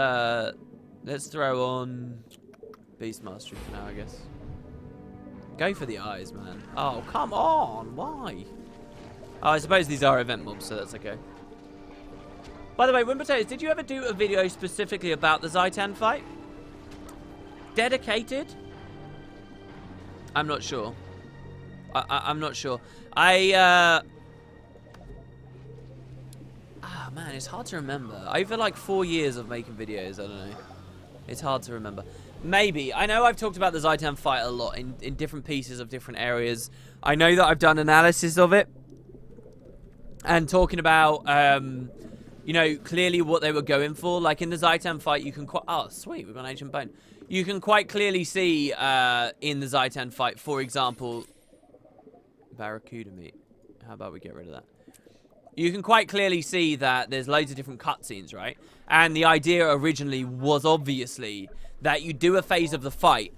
throw on Beast Mastery for now, I guess. Go for the eyes, man. Oh, come on, why? Oh, I suppose these are event mobs, so that's okay. By the way, Win Potatoes, did you ever do a video specifically about the Zaitan fight? Dedicated? I'm not sure. I'm not sure. Man, it's hard to remember. Over like 4 years of making videos, I don't know. It's hard to remember. Maybe. I know I've talked about the Zaitan fight a lot in different pieces of different areas. I know that I've done analysis of it. And talking about... you know, clearly what they were going for. Like in the Zaitan fight, you can quite... Oh, sweet, we've got an ancient bone. You can quite clearly see in the Zaitan fight, for example... Barracuda meat. How about we get rid of that? You can quite clearly see that there's loads of different cutscenes, right? And the idea originally was obviously that you do a phase of the fight,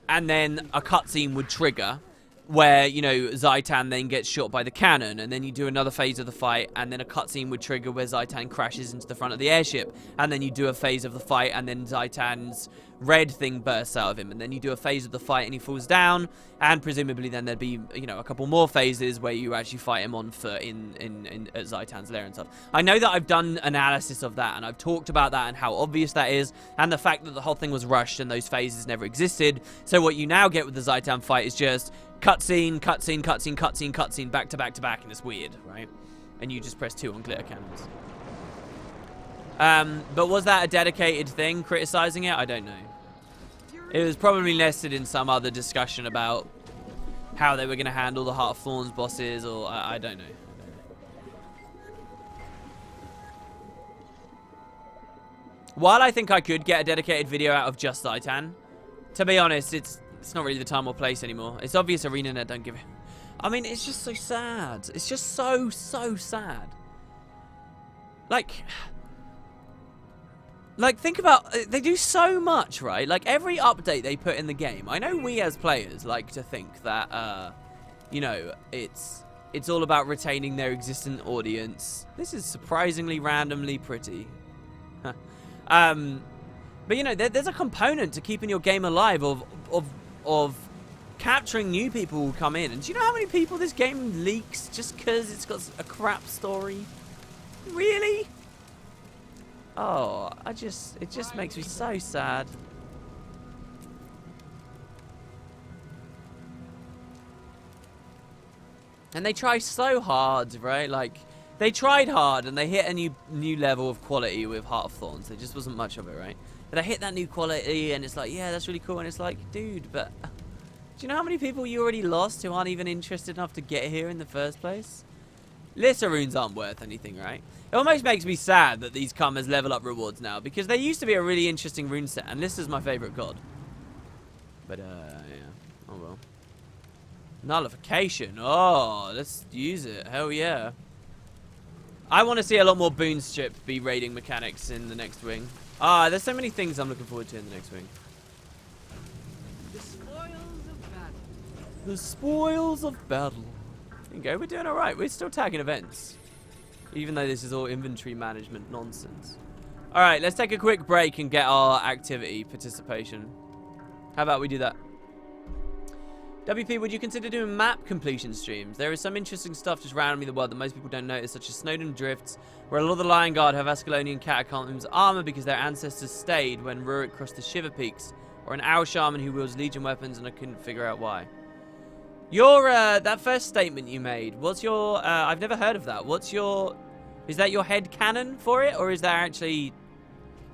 and then a cutscene would trigger, where, you know, Zaitan then gets shot by the cannon, and then you do another phase of the fight, and then a cutscene would trigger where Zaitan crashes into the front of the airship, and then you do a phase of the fight, and then Zaitan's red thing bursts out of him, and then you do a phase of the fight and he falls down, and presumably then there'd be, you know, a couple more phases where you actually fight him on foot at Zaitan's lair and stuff. I know that I've done analysis of that, and I've talked about that and how obvious that is, and the fact that the whole thing was rushed and those phases never existed. So what you now get with the Zaitan fight is just cutscene, cutscene, cutscene, cutscene, cutscene, back to back to back, and it's weird, right? And you just press 2 on glitter cannons. But was that a dedicated thing, criticizing it? I don't know. It was probably nested in some other discussion about how they were going to handle the Heart of Thorns bosses, or I don't know. While I think I could get a dedicated video out of just Zaitan, to be honest, it's not really the time or place anymore. It's obvious ArenaNet don't give it. I mean, it's just so sad. It's just so sad. Like, think about, they do so much, right? Like, every update they put in the game, I know we as players like to think that, you know, it's all about retaining their existing audience. This is surprisingly randomly pretty. But, you know, there's a component to keeping your game alive of capturing new people who come in. And do you know how many people this game leaks just because it's got a crap story? Really? Oh, it just makes me so sad. And they try so hard, right? Like, they tried hard and they hit a new level of quality with Heart of Thorns. There just wasn't much of it, right? But they hit that new quality and it's like, yeah, that's really cool. And it's like, dude, but do you know how many people you already lost who aren't even interested enough to get here in the first place? Lister runes aren't worth anything, right? It almost makes me sad that these come as level up rewards now, because they used to be a really interesting rune set, and Lister's my favorite god. But, yeah. Oh, well. Nullification. Oh, let's use it. Hell yeah. I want to see a lot more boon strip be raiding mechanics in the next wing. Ah, there's so many things I'm looking forward to in the next wing. The spoils of battle. The spoils of battle. There you go, we're doing alright. We're still tagging events. Even though this is all inventory management nonsense. Alright, let's take a quick break and get our activity participation. How about we do that? WP, would you consider doing map completion streams? There is some interesting stuff just randomly in the world that most people don't notice, such as Snowden Drifts, where a lot of the Lion Guard have Ascalonian catacombs armor because their ancestors stayed when Rurik crossed the Shiver Peaks, or an Owl Shaman who wields Legion weapons and I couldn't figure out why. Your, that first statement you made, what's your, I've never heard of that. What's your, is that your head canon for it, or is there actually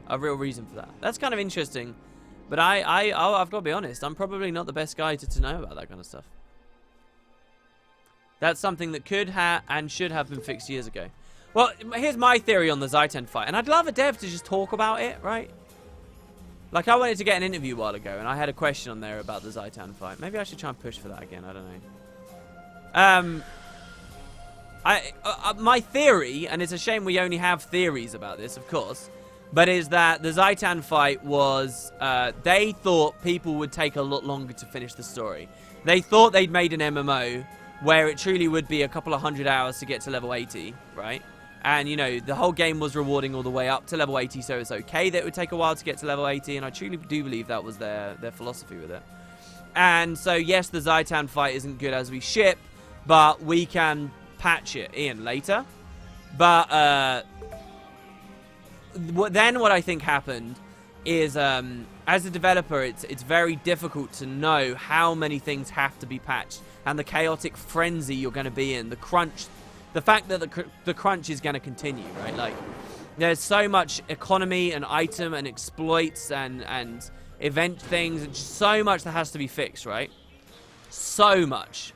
a real reason for that? That's kind of interesting, but I've got to be honest, I'm probably not the best guy to know about that kind of stuff. That's something that could have and should have been fixed years ago. Well, here's my theory on the Zaitan fight, and I'd love a dev to just talk about it, right? Like, I wanted to get an interview a while ago, and I had a question on there about the Zaitan fight. Maybe I should try and push for that again. I don't know. My theory, and it's a shame we only have theories about this, of course, but is that the Zaitan fight was, they thought people would take a lot longer to finish the story. They thought they'd made an MMO where it truly would be a couple of 100 hours to get to level 80, right? And, you know, the whole game was rewarding all the way up to level 80, so it's okay that it would take a while to get to level 80, and I truly do believe that was their philosophy with it. And so, yes, the Zaitan fight isn't good as we ship, but we can patch it in later. But, what I think happened is, as a developer, it's very difficult to know how many things have to be patched, and the chaotic frenzy you're going to be in, the crunch. The fact that the crunch is going to continue, right? Like, there's so much economy and item and exploits and event things, and just so much that has to be fixed, right? So much.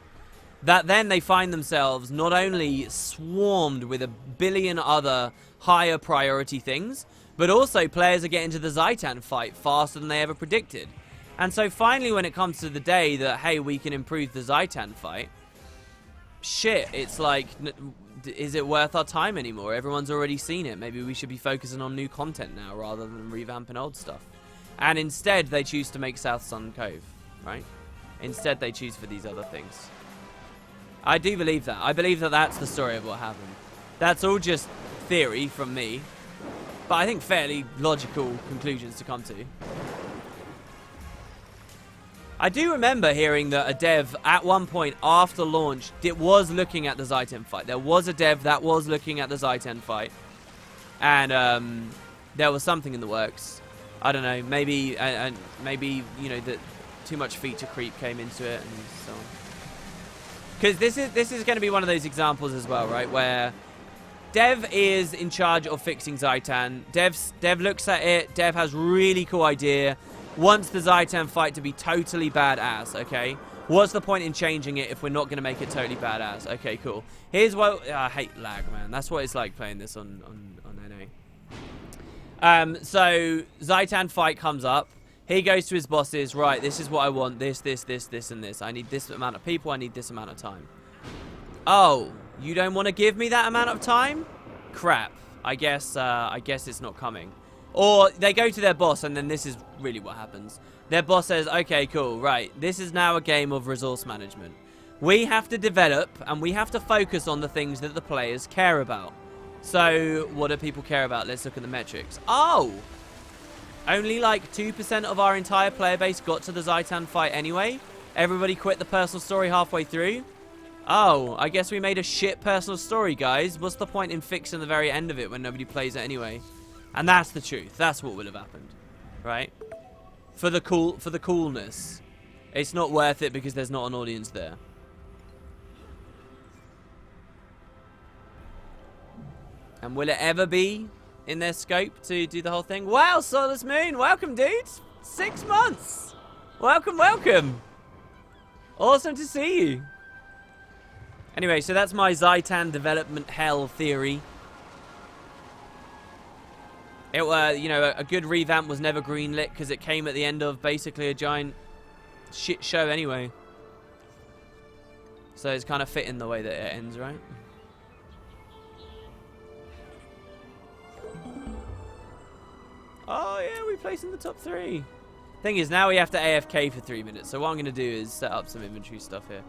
That then they find themselves not only swarmed with a billion other higher priority things, but also players are getting to the Zaitan fight faster than they ever predicted. And so finally, when it comes to the day that, hey, we can improve the Zaitan fight, shit, it's like, is it worth our time anymore? Everyone's already seen it. Maybe we should be focusing on new content now rather than revamping old stuff. And instead, they choose to make South Sun Cove, right? Instead, they choose for these other things. I do believe that. I believe that that's the story of what happened. That's all just theory from me, but I think fairly logical conclusions to come to. I do remember hearing that a dev at one point after launch was looking at the Zaiten fight. There was a dev that was looking at the Zaiten fight, and there was something in the works. I don't know, maybe maybe you know that too much feature creep came into it and so on. Because this is going to be one of those examples as well, right? Where Dev is in charge of fixing Zaitan. Dev looks at it. Dev has really cool idea. Wants the Zaitan fight to be totally badass, okay? What's the point in changing it if we're not going to make it totally badass? Okay, cool. Here's what... I hate lag, man. That's what it's like playing this on NA. So, Zaitan fight comes up. He goes to his bosses, right, this is what I want, this, and this. I need this amount of people, I need this amount of time. Oh, you don't want to give me that amount of time? Crap. I guess it's not coming. Or they go to their boss, and then this is really what happens. Their boss says, okay, cool, right, this is now a game of resource management. We have to develop, and we have to focus on the things that the players care about. So, what do people care about? Let's look at the metrics. Oh! Only like 2% of our entire player base got to the Zaitan fight anyway. Everybody quit the personal story halfway through. Oh, I guess we made a shit personal story, guys. What's the point in fixing the very end of it when nobody plays it anyway? And that's the truth. That's what would have happened, right? For the coolness. It's not worth it because there's not an audience there. And will it ever be in their scope to do the whole thing? Wow, Solus Moon, welcome, dude. 6 months. Welcome, welcome. Awesome to see you. Anyway, so that's my Zaitan development hell theory. It you know, a good revamp was never greenlit because it came at the end of basically a giant shit show anyway. So it's kind of fitting the way that it ends, right? Oh yeah, we placed in the top 3. Thing is, now we have to AFK for 3 minutes. So what I'm going to do is set up some inventory stuff here.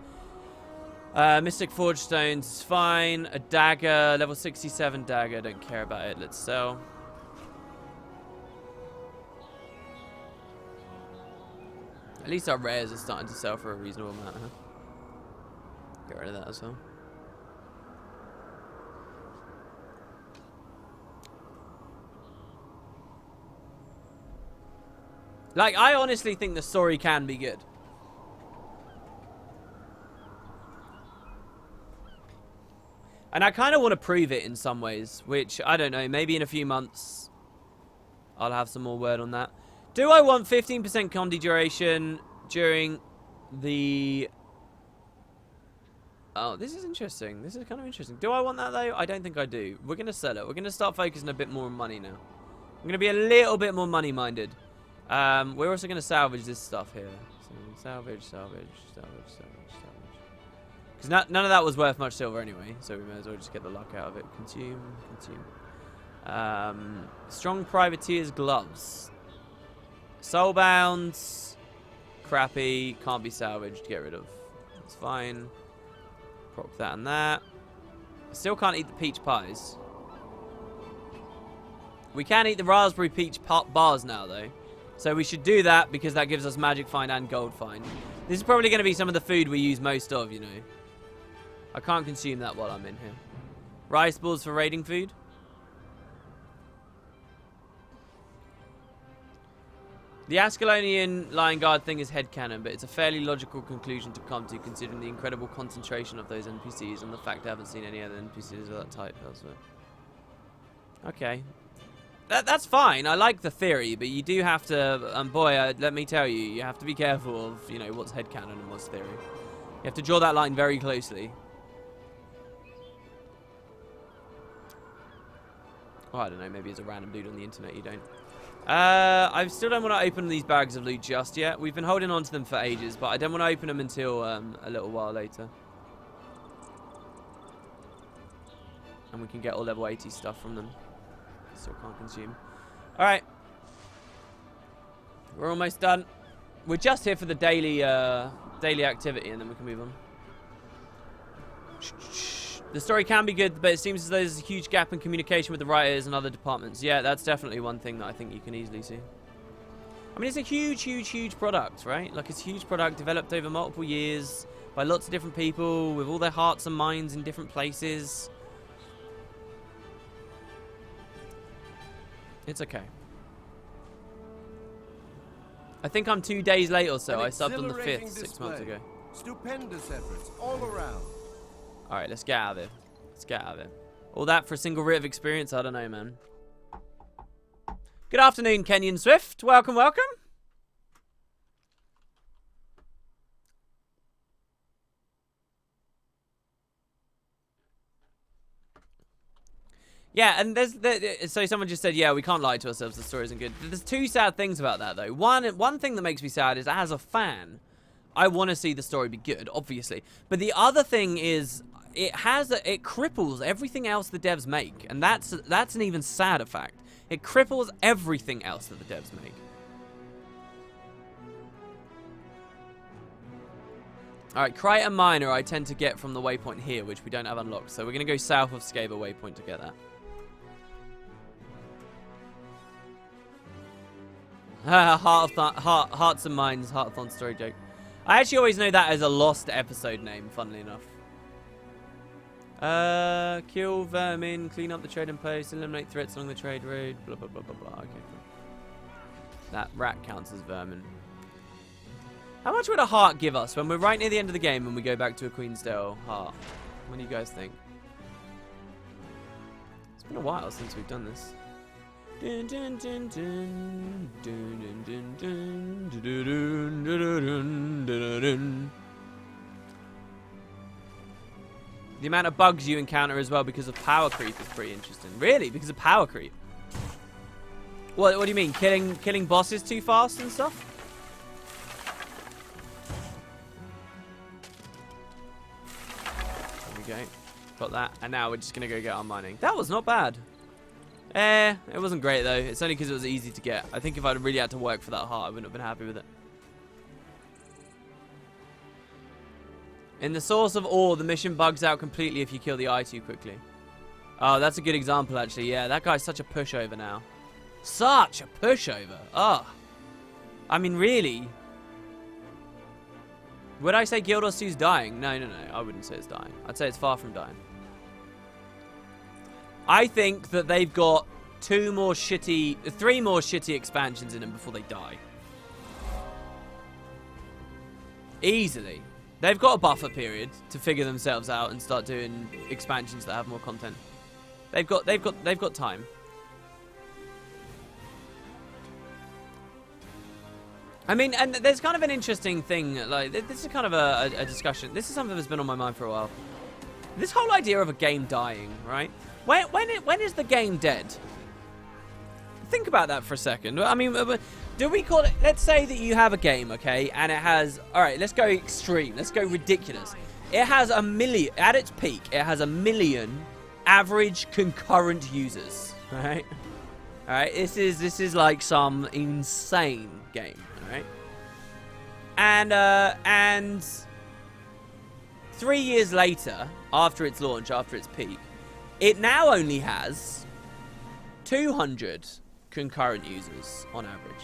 Mystic Forge Stones is fine. A dagger, level 67 dagger. Don't care about it. Let's sell. At least our rares are starting to sell for a reasonable amount, huh? Get rid of that as well. Like, I honestly think the story can be good. And I kind of want to prove it in some ways, which, I don't know, maybe in a few months I'll have some more word on that. Do I want 15% comedy duration during the... Oh, this is interesting. This is kind of interesting. Do I want that, though? I don't think I do. We're going to sell it. We're going to start focusing a bit more on money now. I'm going to be a little bit more money-minded. We're also going to salvage this stuff here. So salvage. Because none of that was worth much silver anyway, so we may as well just get the luck out of it. Consume. Strong Privateer's gloves. Soulbounds. Crappy. Can't be salvaged. Get rid of. It's fine. Proc that and that. Still can't eat the peach pies. We can eat the raspberry peach bars now, though. So we should do that because that gives us magic find and gold find. This is probably going to be some of the food we use most of, you know. I can't consume that while I'm in here. Rice balls for raiding food. The Ascalonian Lion Guard thing is headcanon, but it's a fairly logical conclusion to come to considering the incredible concentration of those NPCs and the fact I haven't seen any other NPCs of that type elsewhere. Okay. That's fine. I like the theory, but you do have to, boy, let me tell you, you have to be careful of, you know, what's headcanon and what's theory. You have to draw that line very closely. Oh, I don't know, maybe it's a random dude on the internet, you don't. I still don't want to open these bags of loot just yet. We've been holding on to them for ages, but I don't want to open them until a little while later. And we can get all level 80 stuff from them. Still can't consume. Alright. We're almost done. We're just here for the daily daily activity, and then we can move on. The story can be good, but it seems as though there's a huge gap in communication with the writers and other departments. Yeah, that's definitely one thing that I think you can easily see. I mean, it's a huge, huge, huge product, right? Like, it's a huge product developed over multiple years by lots of different people with all their hearts and minds in different places. It's okay. I think I'm 2 days late or so. I subbed on the 5th 6 months ago. Stupendous efforts all around. All right, let's get out of here. Let's get out of here. All that for a single writ of experience? I don't know, man. Good afternoon, Kenyon Swift. Welcome, welcome. Yeah, and so someone just said, yeah, we can't lie to ourselves, the story isn't good. There's two sad things about that, though. One thing that makes me sad is, as a fan, I want to see the story be good, obviously. But the other thing is, it cripples everything else the devs make, and that's an even sadder fact. It cripples everything else that the devs make. Alright, Kryta Minor I tend to get from the waypoint here, which we don't have unlocked. So we're going to go south of Scaba waypoint to get that. Hearts and Minds, Heartathon story joke. I actually always know that as a lost episode name, funnily enough. Kill vermin, clean up the trading post, eliminate threats along the trade road, blah, blah, blah, blah, blah. Okay. That rat counts as vermin. How much would a heart give us when we're right near the end of the game and we go back to a Queensdale heart? What do you guys think? It's been a while since we've done this. Dun, dun, dun, dun, dun, dun, dun, dun, dun, dun, dun, dun, dun. The amount of bugs you encounter as well because of power creep is pretty interesting. Really? Because of power creep? What do you mean? Killing bosses too fast and stuff? There we go. Got that. And now we're just going to go get our mining. That was not bad. It wasn't great though. It's only because it was easy to get. I think if I'd really had to work for that heart, I wouldn't have been happy with it. In the source of ore, the mission bugs out completely if you kill the eye too quickly. Oh, that's a good example actually. Yeah, that guy's such a pushover now. Such a pushover. Oh. I mean, really? Would I say Guild Wars 2's dying? No. I wouldn't say it's dying. I'd say it's far from dying. I think that they've got three more shitty expansions in them before they die. Easily. They've got a buffer period to figure themselves out and start doing expansions that have more content. They've got time. I mean, and there's kind of an interesting thing, like, this is kind of a discussion. This is something that's been on my mind for a while. This whole idea of a game dying, right? When is the game dead? Think about that for a second. I mean, do we call it... Let's say that you have a game, okay, and it has... Alright, let's go extreme. Let's go ridiculous. It has 1 million... At its peak, it has 1 million average concurrent users, right? Alright, this is like some insane game, alright? And 3 years later, after its launch, after its peak, it now only has 200 concurrent users on average.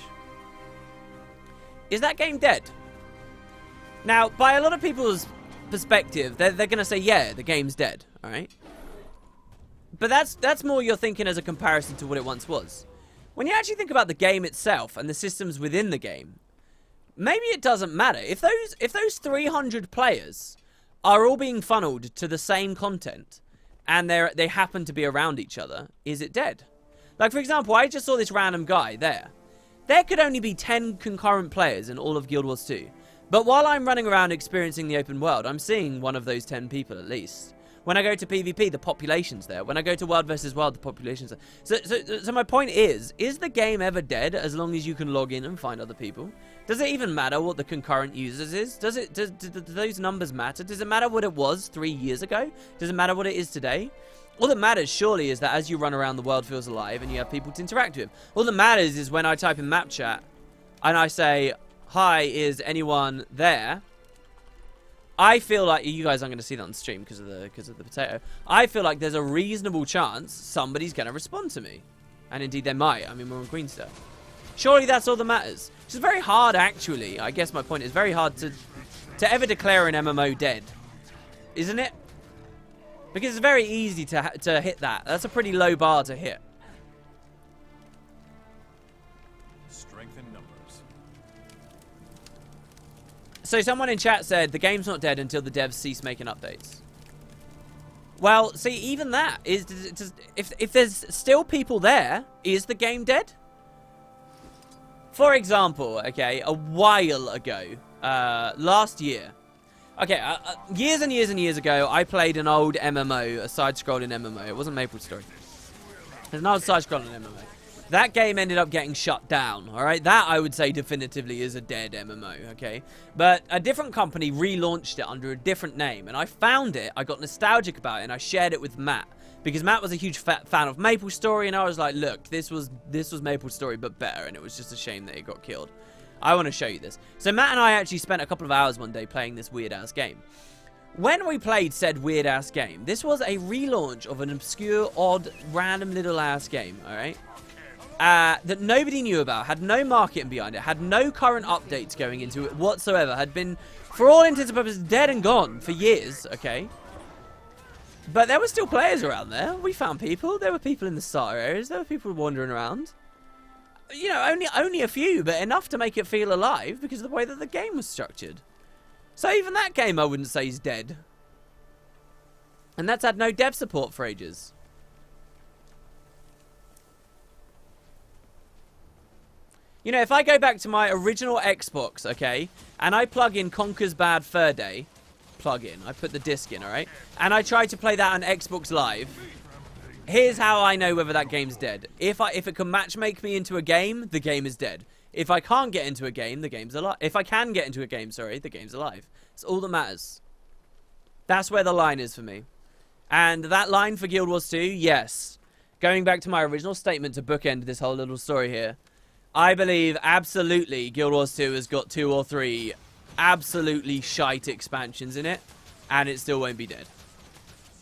Is that game dead? Now, by a lot of people's perspective, they're going to say, yeah, the game's dead, all right? But that's more you're thinking as a comparison to what it once was. When you actually think about the game itself and the systems within the game, maybe it doesn't matter. If those 300 players are all being funneled to the same content, and they happen to be around each other, is it dead? Like, for example, I just saw this random guy there. There could only be 10 concurrent players in all of Guild Wars 2. But while I'm running around experiencing the open world, I'm seeing one of those 10 people at least. When I go to PvP, the population's there. When I go to World vs. World, the population's there. So my point is the game ever dead as long as you can log in and find other people? Does it even matter what the concurrent users is? Do those numbers matter? Does it matter what it was 3 years ago? Does it matter what it is today? All that matters, surely, is that as you run around, the world feels alive and you have people to interact with. All that matters is when I type in map chat and I say, hi, is anyone there? I feel like you guys aren't going to see that on stream because of the potato. I feel like there's a reasonable chance somebody's going to respond to me, and indeed they might. I mean, we're on Queen still. Surely that's all that matters. Which is very hard, actually. I guess my point is very hard to ever declare an MMO dead, isn't it? Because it's very easy to hit that. That's a pretty low bar to hit. Strength in numbers. So someone in chat said the game's not dead until the devs cease making updates. Well, see, even that is, if there's still people there, is the game dead? For example, okay, a while ago, last year, okay, years and years and years ago, I played an old MMO, a side-scrolling MMO. It wasn't MapleStory. It was an old side-scrolling MMO. That game ended up getting shut down, alright? That, I would say, definitively is a dead MMO, okay? But a different company relaunched it under a different name, and I found it, I got nostalgic about it, and I shared it with Matt. Because Matt was a huge fan of MapleStory, and I was like, look, this was MapleStory, but better, and it was just a shame that it got killed. I want to show you this. So Matt and I actually spent a couple of hours one day playing this weird-ass game. When we played said weird-ass game, this was a relaunch of an obscure, odd, random little-ass game, alright? That nobody knew about, had no marketing behind it, had no current updates going into it whatsoever, had been, for all intents and purposes, dead and gone for years, okay? But there were still players around there. We found people. There were people in the starter areas. There were people wandering around. You know, only a few, but enough to make it feel alive because of the way that the game was structured. So even that game I wouldn't say is dead. And that's had no dev support for ages. You know, if I go back to my original Xbox, okay, and I plug in Conker's Bad Fur Day, I put the disc in, alright, and I try to play that on Xbox Live, here's how I know whether that game's dead. If it can matchmake me into a game, the game is dead. If I can't get into a game, the game's alive. If I can get into a game, sorry, the game's alive. It's all that matters. That's where the line is for me. And that line for Guild Wars 2, yes. Going back to my original statement to bookend this whole little story here, I believe absolutely Guild Wars 2 has got 2 or 3 absolutely shite expansions in it, and it still won't be dead.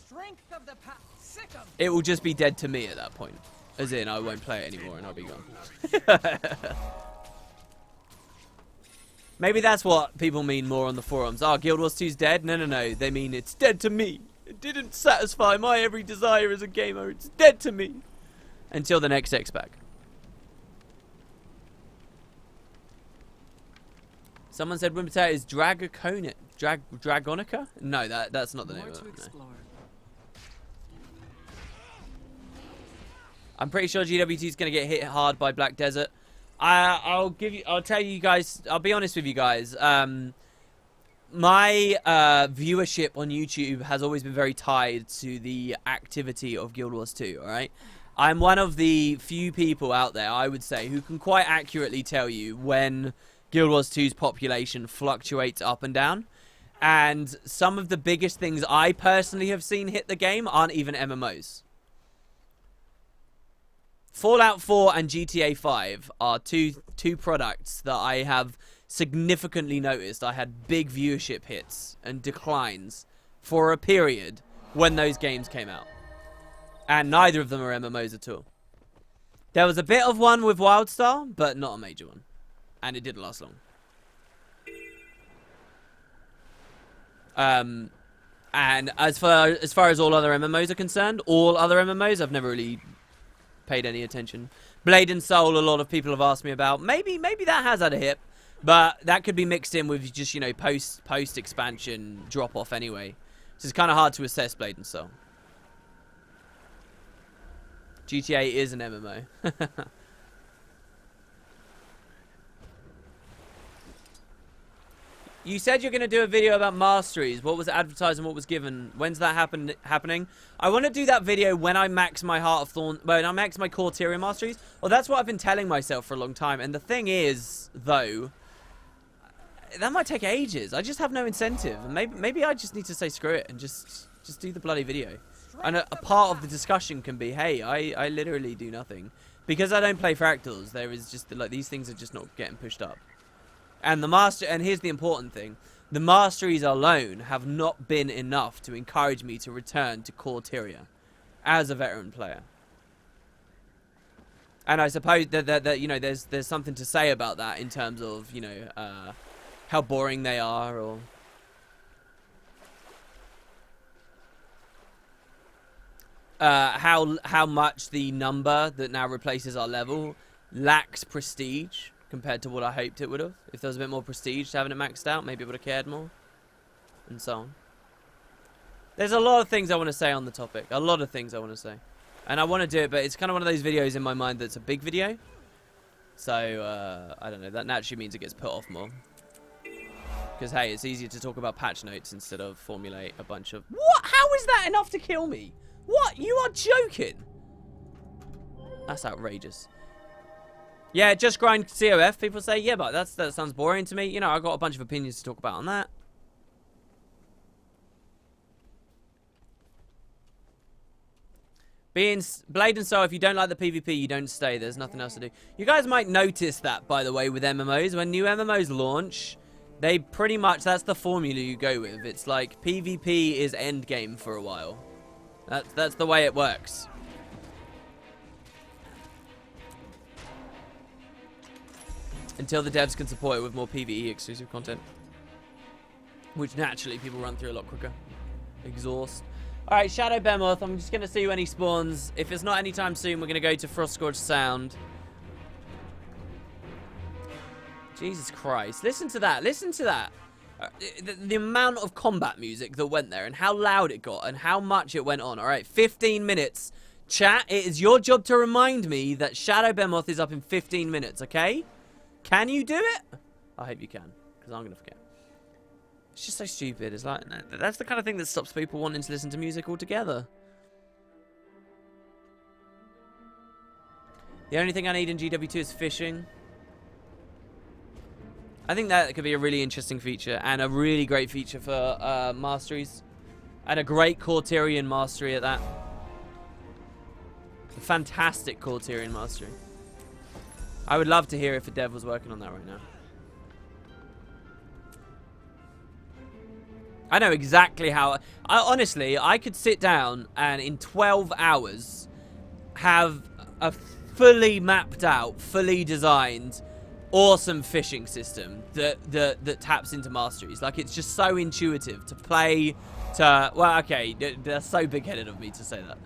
Strength of the sick of It will just be dead to me at that point. As in, I won't play it anymore and I'll be gone. Maybe that's what people mean more on the forums. Oh, Guild Wars 2's dead? No, no, no. They mean it's dead to me. It didn't satisfy my every desire as a gamer. It's dead to me. Until the next X-Pack. Someone said Wimbledon is Dragonica? No, that's not the name of it. No. I'm pretty sure GWT is going to get hit hard by Black Desert. I'll tell you guys, I'll be honest with you guys. My viewership on YouTube has always been very tied to the activity of Guild Wars 2, alright? I'm one of the few people out there, I would say, who can quite accurately tell you when Guild Wars 2's population fluctuates up and down. And some of the biggest things I personally have seen hit the game aren't even MMOs. Fallout 4 and GTA 5 are two products that I have significantly noticed. I had big viewership hits and declines for a period when those games came out. And neither of them are MMOs at all. There was a bit of one with WildStar, but not a major one. And it didn't last long. And as far as all other MMOs are concerned, all other MMOs I've never really paid any attention. Blade and Soul, a lot of people have asked me about. Maybe that has had a hit, but that could be mixed in with just, you know, post expansion drop off anyway. So it's kind of hard to assess Blade and Soul. GTA is an MMO. You said you're going to do a video about masteries. What was advertised and what was given? When's that happening? I want to do that video when I max my Heart of Thorn, when I max my core tier masteries. Well, that's what I've been telling myself for a long time. And the thing is, though, that might take ages. I just have no incentive. And maybe I just need to say screw it and just do the bloody video. And a part of the discussion can be, hey, I literally do nothing. Because I don't play fractals, there is just, like, these things are just not getting pushed up. And the master, and here's the important thing, The masteries alone have not been enough to encourage me to return to core Tyria as a veteran player. And I suppose that you know, there's something to say about that in terms of, you know, how boring they are, or how much the number that now replaces our level lacks prestige compared to what I hoped it would have. If there was a bit more prestige to having it maxed out, maybe I would have cared more, and so on. There's a lot of things I want to say on the topic. A lot of things I want to say. And I want to do it, but it's kind of one of those videos in my mind that's a big video. So, I don't know. That naturally means it gets put off more. Because, hey, it's easier to talk about patch notes instead of formulate a bunch of... What? How is that enough to kill me? What? You are joking? That's outrageous. Yeah, just grind COF. People say, yeah, but that sounds boring to me. You know, I've got a bunch of opinions to talk about on that. Being Blade and Soul, if you don't like the PvP, you don't stay. There's nothing else to do. You guys might notice that, by the way, with MMOs. When new MMOs launch, they pretty much, that's the formula you go with. It's like PvP is endgame for a while. That's the way it works. Until the devs can support it with more PvE exclusive content. Which naturally people run through a lot quicker. Exhaust. Alright, Shadow Behemoth, I'm just going to see when he spawns. If it's not anytime soon, we're going to go to Frostscourge Sound. Jesus Christ. Listen to that. Listen to that. The amount of combat music that went there and how loud it got and how much it went on. Alright, 15 minutes. Chat, it is your job to remind me that Shadow Behemoth is up in 15 minutes, okay? Can you do it? I hope you can, because I'm going to forget. It's just so stupid. It's like, that's the kind of thing that stops people wanting to listen to music altogether. The only thing I need in GW2 is fishing. I think that could be a really interesting feature and a really great feature for masteries. And a great core Tyrian mastery at that. A fantastic core Tyrian mastery. I would love to hear if a dev was working on that right now. I know exactly how... honestly, I could sit down and in 12 hours have a fully mapped out, fully designed, awesome fishing system that taps into masteries. Like, it's just so intuitive to play, to... Well, okay, that's so big-headed of me to say that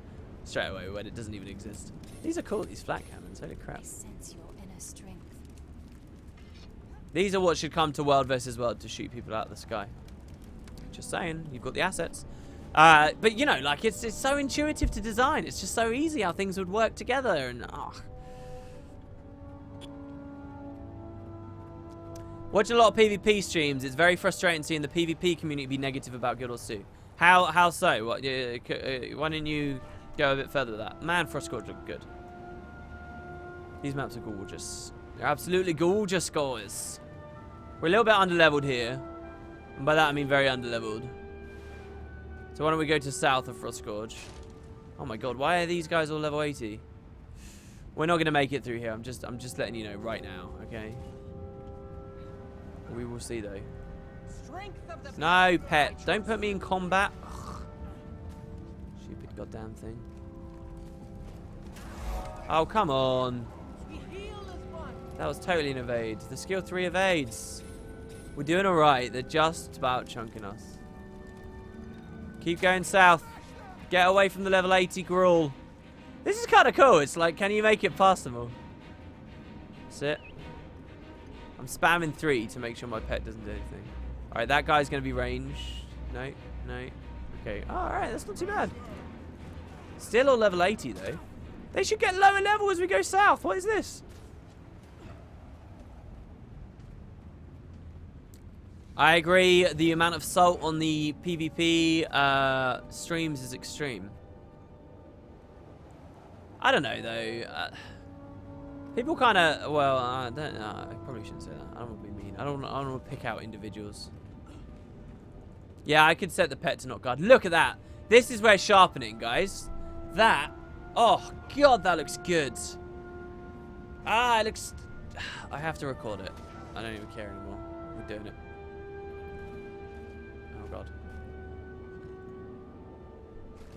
straight away when it doesn't even exist. These are cool, these flat cannons. Holy crap. These are what should come to World vs. World to shoot people out of the sky. Just saying, you've got the assets. But, you know, like, it's so intuitive to design. It's just so easy how things would work together. And, Watching a lot of PvP streams, it's very frustrating seeing the PvP community be negative about Guild Wars 2. How so? What? Why didn't you go a bit further with that? Man, Frostscourge look good. These maps are gorgeous. They're absolutely gorgeous, guys. We're a little bit underleveled here. And by that I mean very underleveled. So why don't we go to south of Frostscourge? Oh my god, why are these guys all level 80? We're not gonna make it through here. I'm just letting you know right now, okay? We will see though. No, pet. Don't put me in combat. Ugh. Stupid goddamn thing. Oh, come on. That was totally an evade. The skill 3 evades. We're doing alright. They're just about chunking us. Keep going south. Get away from the level 80 Gruul. This is kind of cool. It's like, can you make it past them all? That's it. I'm spamming 3 to make sure my pet doesn't do anything. Alright, that guy's going to be ranged. No, no. Okay. Oh, alright, that's not too bad. Still all level 80, though. They should get lower level as we go south. What is this? I agree. The amount of salt on the PvP streams is extreme. I don't know, though. People kind of... Well, I don't know. I probably shouldn't say that. I don't want to be mean. I don't want to pick out individuals. Yeah, I could set the pet to not guard. Look at that. This is where sharpening, guys. That... Oh, God, that looks good. Ah, it looks... I have to record it. I don't even care anymore. We're doing it. God.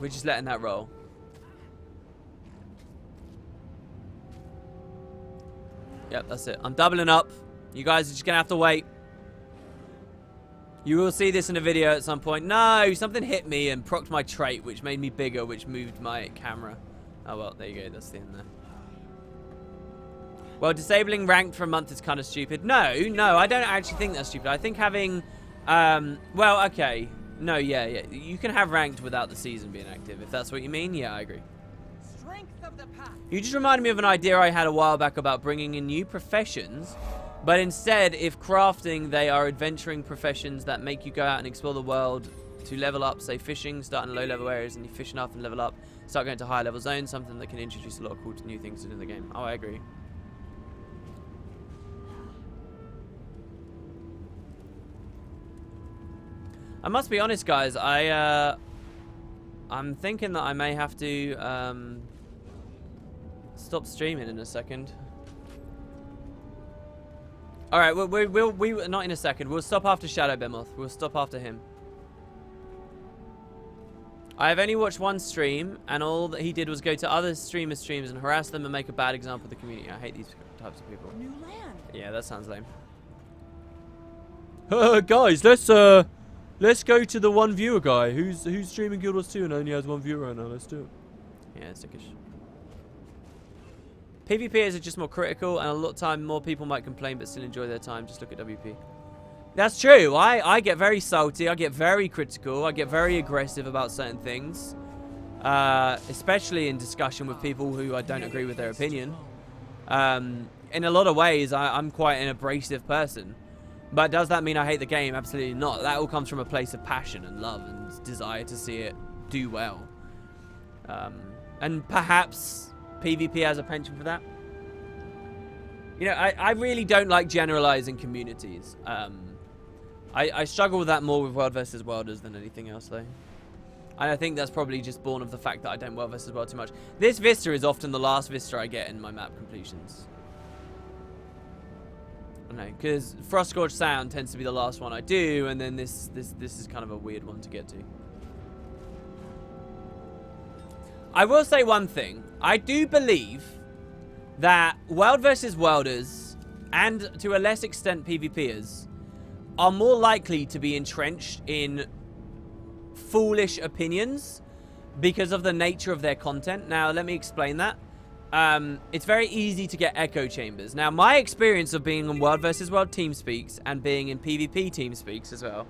We're just letting that roll. Yep, that's it. I'm doubling up. You guys are just gonna have to wait. You will see this in a video at some point. No, something hit me and procced my trait, which made me bigger, which moved my camera. Oh well, there you go. That's the end there. Well, disabling ranked for a month is kind of stupid. No, I don't actually think that's stupid. I think having, well, okay. No, yeah. You can have ranked without the season being active, if that's what you mean. Yeah, I agree. Strength of the pack. You just reminded me of an idea I had a while back about bringing in new professions, but instead, if crafting, they are adventuring professions that make you go out and explore the world to level up, say fishing, start in low-level areas, and you fish enough and level up, start going to higher-level zones, something that can introduce a lot of cool new things into the game. Oh, I agree. I must be honest, guys. I'm thinking that I may have to stop streaming in a second. All right, we'll not in a second. We'll stop after Shadow Behemoth. We'll stop after him. I have only watched one stream, and all that he did was go to other streamers' streams and harass them and make a bad example of the community. I hate these types of people. New land. Yeah, that sounds lame. Guys, let's go to the one viewer guy who's streaming Guild Wars 2 and only has one viewer right now. Let's do it. Yeah, it's sickish. PvPers are just more critical, and a lot of time more people might complain but still enjoy their time. Just look at WP. That's true. I get very salty. I get very critical. I get very aggressive about certain things. Especially in discussion with people who I don't agree with their opinion. In a lot of ways, I'm quite an abrasive person. But does that mean I hate the game? Absolutely not. That all comes from a place of passion and love and desire to see it do well. And perhaps PvP has a penchant for that. You know, I really don't like generalizing communities. I struggle with that more with World vs. Worlders than anything else, though. And I think that's probably just born of the fact that I don't World vs. World too much. This Vista is often the last Vista I get in my map completions. I know, because Frostgorge Sound tends to be the last one I do, and then this is kind of a weird one to get to. I will say one thing. I do believe that World vs. Worlders, and to a less extent PvPers, are more likely to be entrenched in foolish opinions because of the nature of their content. Now, let me explain that. It's very easy to get echo chambers. Now, my experience of being in World vs. World TeamSpeaks and being in PvP TeamSpeaks as well,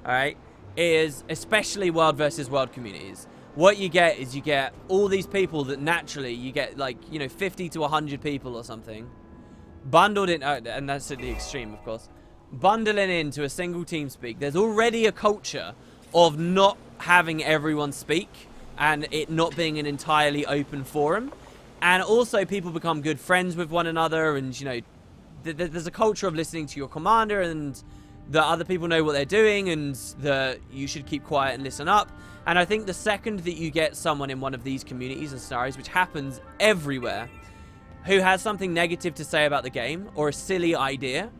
alright, is especially World vs. World communities. What you get is you get all these people that naturally, you get like, you know, 50 to 100 people or something, bundled in, and that's at the extreme, of course, bundling into a single TeamSpeak. There's already a culture of not having everyone speak and it not being an entirely open forum. And also people become good friends with one another, and, you know, there's a culture of listening to your commander and that other people know what they're doing and that you should keep quiet and listen up. And I think the second that you get someone in one of these communities and scenarios, which happens everywhere, who has something negative to say about the game or a silly idea,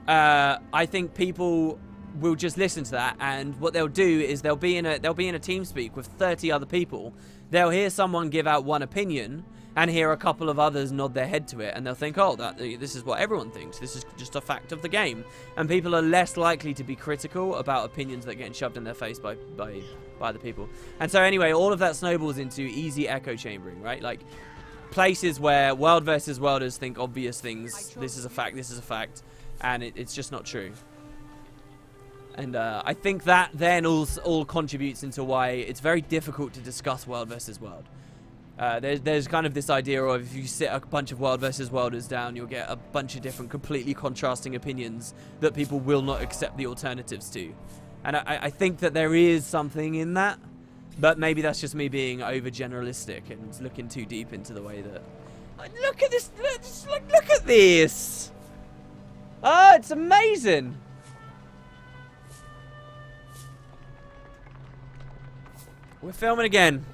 I think people will just listen to that, and what they'll do is they'll be in a TeamSpeak with 30 other people. They'll hear someone give out one opinion and hear a couple of others nod their head to it, and they'll think, oh, this is what everyone thinks. This is just a fact of the game. And people are less likely to be critical about opinions that are getting shoved in their face by other people. And so anyway, all of that snowballs into easy echo chambering, right? Like places where World versus Worlders think obvious things. This is a fact, and it's just not true. And I think that then all contributes into why it's very difficult to discuss World versus World. There's kind of this idea of if you sit a bunch of World versus Worlders down, you'll get a bunch of different, completely contrasting opinions that people will not accept the alternatives to. And I think that there is something in that, but maybe that's just me being over generalistic and looking too deep into the way that. Look at this! Look at this! Oh, it's amazing! We're filming again.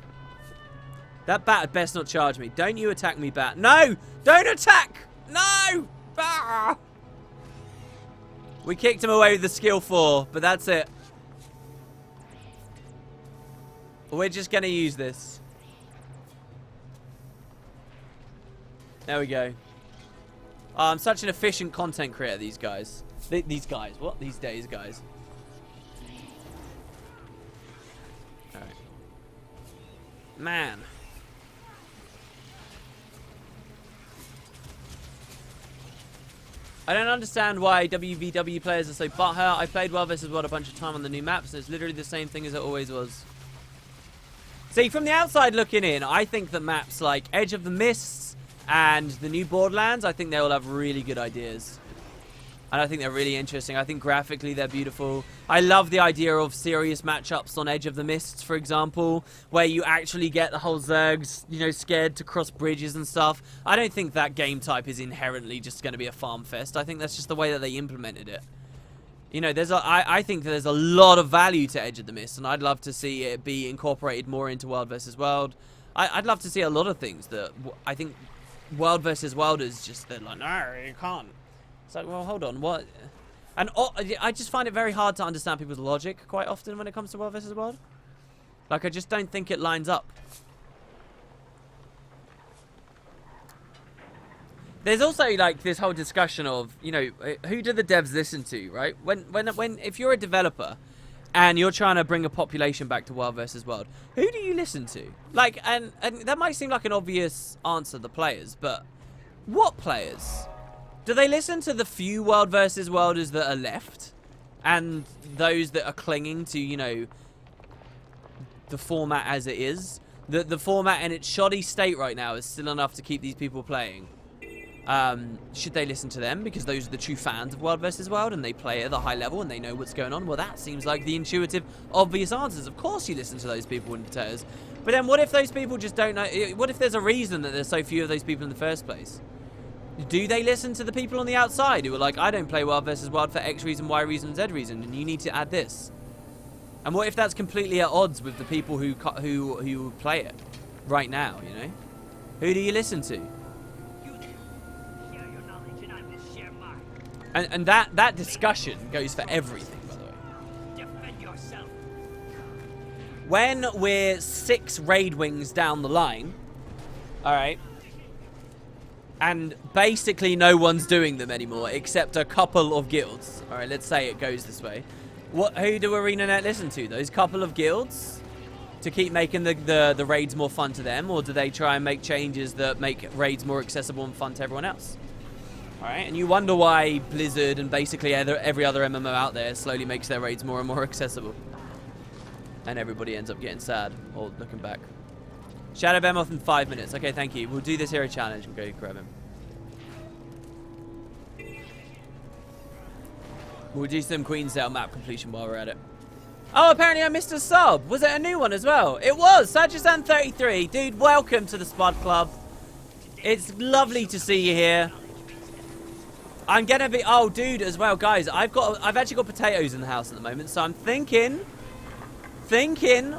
That bat had best not charge me. Don't you attack me, bat. No! Don't attack! No! Ah! We kicked him away with the skill 4, but that's it. We're just going to use this. There we go. Oh, I'm such an efficient content creator, these guys. These guys. What? These days, guys. Alright. Man. I don't understand why WVW players are so butthurt. I played World vs. World a bunch of time on the new maps, and it's literally the same thing as it always was. See, from the outside looking in, I think that maps like Edge of the Mists and the new Borderlands, I think they all have really good ideas. And I think they're really interesting. I think graphically they're beautiful. I love the idea of serious matchups on Edge of the Mists, for example, where you actually get the whole Zergs, you know, scared to cross bridges and stuff. I don't think that game type is inherently just going to be a farm fest. I think that's just the way that they implemented it. You know, I think that there's a lot of value to Edge of the Mist, and I'd love to see it be incorporated more into World vs. World. I'd love to see a lot of things that I think World vs. World is just, they're like, no, you can't. It's like, well, hold on, what? And I just find it very hard to understand people's logic quite often when it comes to World vs. World. Like, I just don't think it lines up. There's also, like, this whole discussion of, you know, who do the devs listen to, right? If you're a developer and you're trying to bring a population back to World vs. World, who do you listen to? Like, and that might seem like an obvious answer, the players, but what players? Do they listen to the few World vs. Worlders that are left and those that are clinging to, you know, the format as it is? The format in its shoddy state right now is still enough to keep these people playing. Should they listen to them because those are the true fans of World vs. World and they play at the high level and they know what's going on? Well, that seems like the intuitive, obvious answers. Of course you listen to those people in potatoes. But then what if those people just don't know? What if there's a reason that there's so few of those people in the first place? Do they listen to the people on the outside who are like, I don't play World vs. World for X reason, Y reason, Z reason, and you need to add this? And what if that's completely at odds with the people who play it right now, you know? Who do you listen to? And that discussion goes for everything, by the way. Defend yourself. When we're 6 raid wings down the line, alright, and basically no one's doing them anymore except a couple of guilds. Alright, let's say it goes this way. Who do ArenaNet listen to? Those couple of guilds? To keep making the raids more fun to them? Or do they try and make changes that make raids more accessible and fun to everyone else? Alright, and you wonder why Blizzard and basically every other MMO out there slowly makes their raids more and more accessible. And everybody ends up getting sad or looking back. Shadow Behemoth in 5 minutes. Okay, thank you. We'll do this hero challenge. We'll go grab him. We'll do some Queensdale map completion while we're at it. Oh, apparently I missed a sub. Was it a new one as well? It was. Sajisan33. Dude, welcome to the Spud Club. It's lovely to see you here. I'm gonna be... Oh, dude, as well, guys. I've actually got potatoes in the house at the moment, so I'm thinking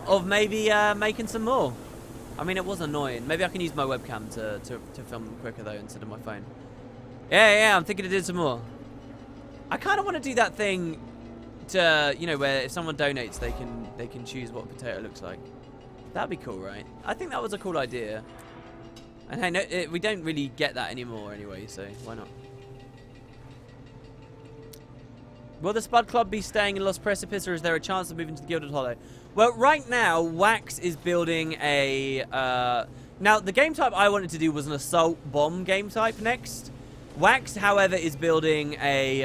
of maybe making some more. I mean, it was annoying. Maybe I can use my webcam to film them quicker, though, instead of my phone. Yeah, I'm thinking to do some more. I kind of want to do that thing to, you know, where if someone donates, they can choose what a potato looks like. That'd be cool, right? I think that was a cool idea. And hey, no, we don't really get that anymore anyway, so why not? Will the Spud Club be staying in Lost Precipice, or is there a chance of moving to the Gilded Hollow? Well, right now, Wax is building a... now, the game type I wanted to do was an assault bomb game type next. Wax, however, is building a...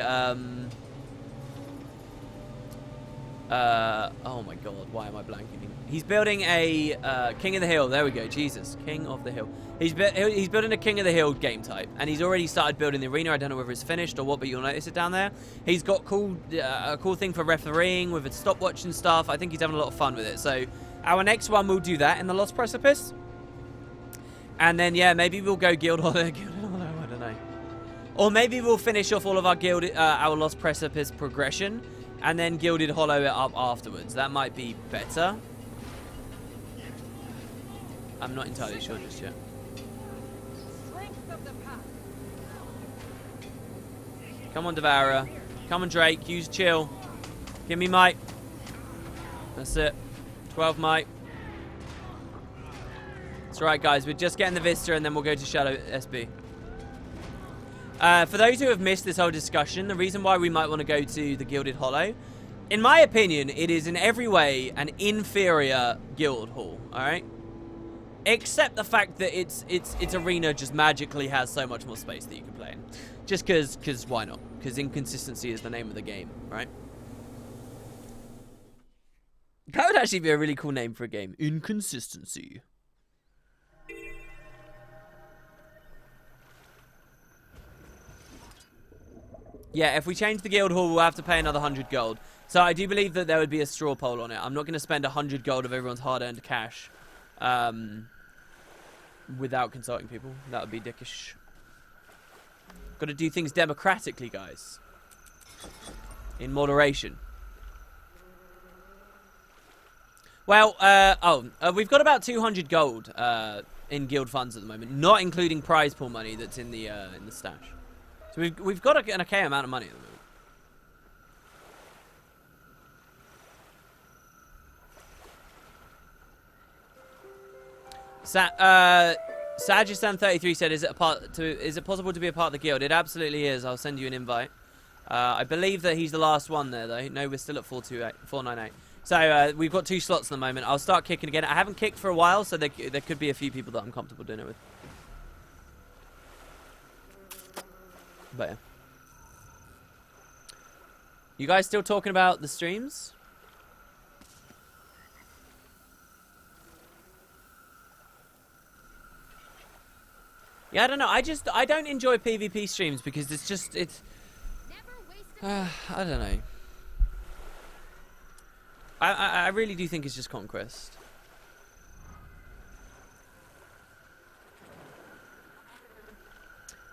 oh my god, why am I blanking? He's building a King of the Hill. There we go, Jesus. King of the Hill. He's building a King of the Hill game type. And he's already started building the arena. I don't know whether it's finished or what, but you'll notice it down there. He's got a cool thing for refereeing with a stopwatch and stuff. I think he's having a lot of fun with it. So our next one, we'll do that in the Lost Precipice. And then, yeah, maybe we'll go Guild Hollow. I don't know. Or maybe we'll finish off all of our our Lost Precipice progression. And then Gilded Hollow it up afterwards. That might be better. I'm not entirely sure just yet. Strength of the path. Come on, Devourer. Come on, Drake. Use chill. Give me might. That's it. 12 might. That's right, guys. We're just getting the Vista, and then we'll go to Shadow SB. For those who have missed this whole discussion, the reason why we might want to go to the Gilded Hollow, in my opinion, it is in every way an inferior guild hall, alright? Except the fact that its arena just magically has so much more space that you can play in. Just because why not? Because inconsistency is the name of the game, right? That would actually be a really cool name for a game. Inconsistency. Yeah, if we change the guild hall, we'll have to pay another 100 gold. So I do believe that there would be a straw poll on it. I'm not going to spend 100 gold of everyone's hard-earned cash without consulting people. That would be dickish. Got to do things democratically, guys. In moderation. Well, we've got about 200 gold in guild funds at the moment, not including prize pool money that's in the stash. So we've got an okay amount of money at the moment. Sagistan33 said, "Is it possible to be a part of the guild?" It absolutely is. I'll send you an invite. I believe that he's the last one there, though. No, we're still at 498. So we've got 2 slots at the moment. I'll start kicking again. I haven't kicked for a while, so there could be a few people that I'm comfortable doing it with. But yeah. You guys still talking about the streams? Yeah, I don't know. I don't enjoy PvP streams because it's I don't know. I really do think it's just conquest.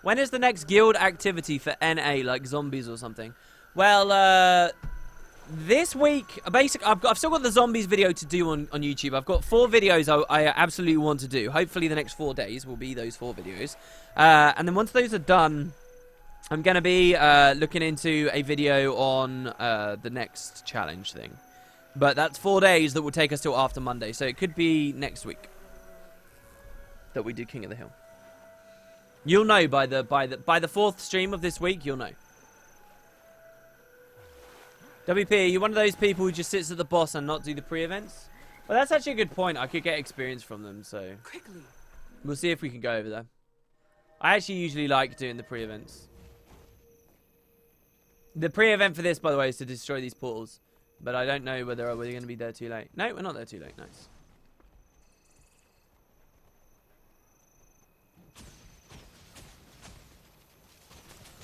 When is the next guild activity for NA, like zombies or something? Well, this week, I've still got the zombies video to do on YouTube. I've got 4 videos I absolutely want to do. Hopefully the next 4 days will be those 4 videos. And then once those are done, I'm going to be looking into a video on the next challenge thing. But that's 4 days that will take us till after Monday. So it could be next week that we do King of the Hill. You'll know by the 4th stream of this week, you'll know. WP, are you one of those people who just sits at the boss and not do the pre-events? Well, that's actually a good point. I could get experience from them, so... Quickly. We'll see if we can go over there. I actually usually like doing the pre-events. The pre-event for this, by the way, is to destroy these portals. But I don't know whether we're going to be there too late. No, we're not there too late. Nice.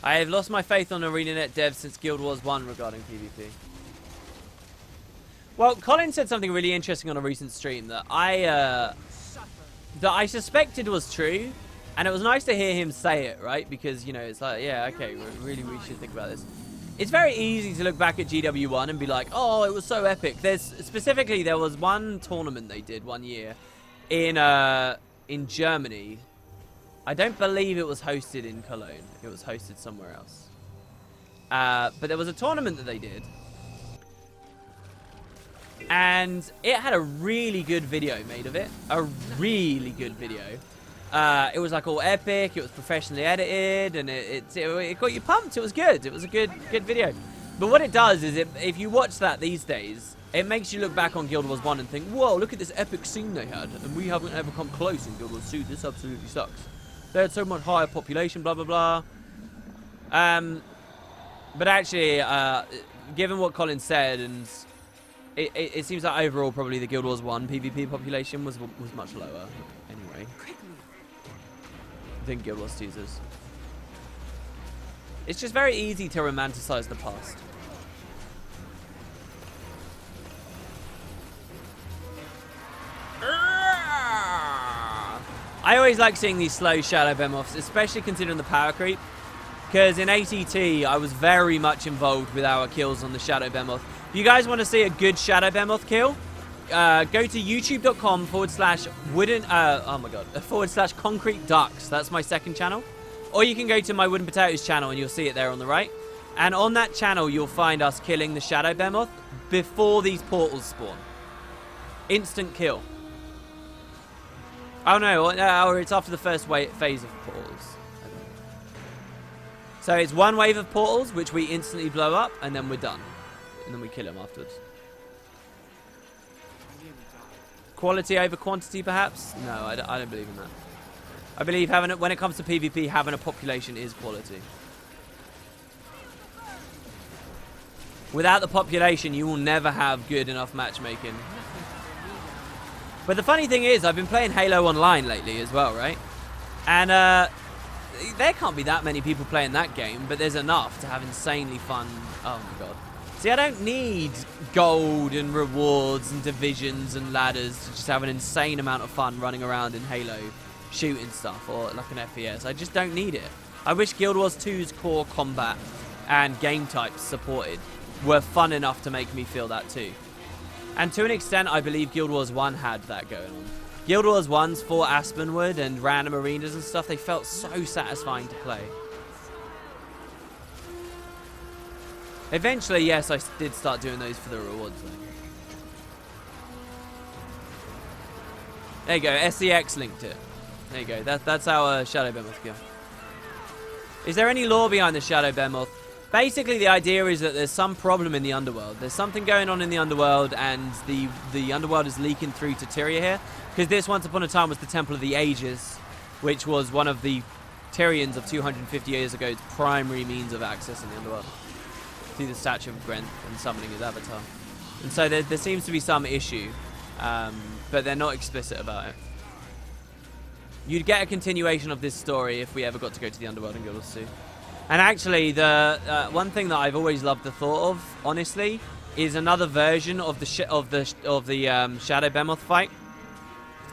I have lost my faith on ArenaNet devs since Guild Wars 1 regarding PvP. Well, Colin said something really interesting on a recent stream that I suspected was true, and it was nice to hear him say it, right? Because, you know, it's like, yeah, okay, we should think about this. It's very easy to look back at GW1 and be like, oh, it was so epic. Specifically, there was one tournament they did one year in Germany. I don't believe it was hosted in Cologne. It was hosted somewhere else. But there was a tournament that they did. And it had a really good video made of it. A really good video. It was like all epic. It was professionally edited. And it got you pumped. It was good. It was a good video. But what it does is, if you watch that these days, it makes you look back on Guild Wars 1 and think, whoa, look at this epic scene they had. And we haven't ever come close in Guild Wars 2. This absolutely sucks. They had so much higher population, blah, blah, blah. But actually, given what Colin said, and it seems like overall probably the Guild Wars 1 PvP population was much lower anyway than Guild Wars 2's is. It's just very easy to romanticize the past. I always like seeing these slow shadow behemoths, especially considering the power creep. Because in ATT, I was very much involved with our kills on the shadow behemoth. If you guys want to see a good shadow behemoth kill, go to youtube.com/concrete ducks. That's my second channel. Or you can go to my Wooden Potatoes channel and you'll see it there on the right. And on that channel, you'll find us killing the shadow behemoth before these portals spawn. Instant kill. Oh no, or it's after the first phase of portals. I think. So it's one wave of portals, which we instantly blow up, and then we're done. And then we kill him afterwards. Quality over quantity, perhaps? No, I don't believe in that. I believe when it comes to PvP, having a population is quality. Without the population, you will never have good enough matchmaking. But the funny thing is, I've been playing Halo Online lately as well, right? And there can't be that many people playing that game, but there's enough to have insanely fun. Oh my god. See, I don't need gold and rewards and divisions and ladders to just have an insane amount of fun running around in Halo, shooting stuff, or like an FPS. I just don't need it. I wish Guild Wars 2's core combat and game types supported were fun enough to make me feel that too. And to an extent, I believe Guild Wars 1 had that going on. Guild Wars 1's Fort Aspenwood and random arenas and stuff, they felt so satisfying to play. Eventually, yes, I did start doing those for the rewards though. There you go, SEX linked it. There you go, that's our Shadow Behemoth skill. Is there any lore behind the Shadow Behemoth? Basically, the idea is that there's some problem in the underworld. There's something going on in the underworld, and the underworld is leaking through to Tyria here. Because this, once upon a time, was the Temple of the Ages, which was one of the Tyrians of 250 years ago's primary means of accessing the underworld. Through the Statue of Grenth and summoning his avatar. And so there seems to be some issue, but they're not explicit about it. You'd get a continuation of this story if we ever got to go to the underworld in Guild Wars 2. And actually, the one thing that I've always loved the thought of, honestly, is another version of the Shadow Behemoth fight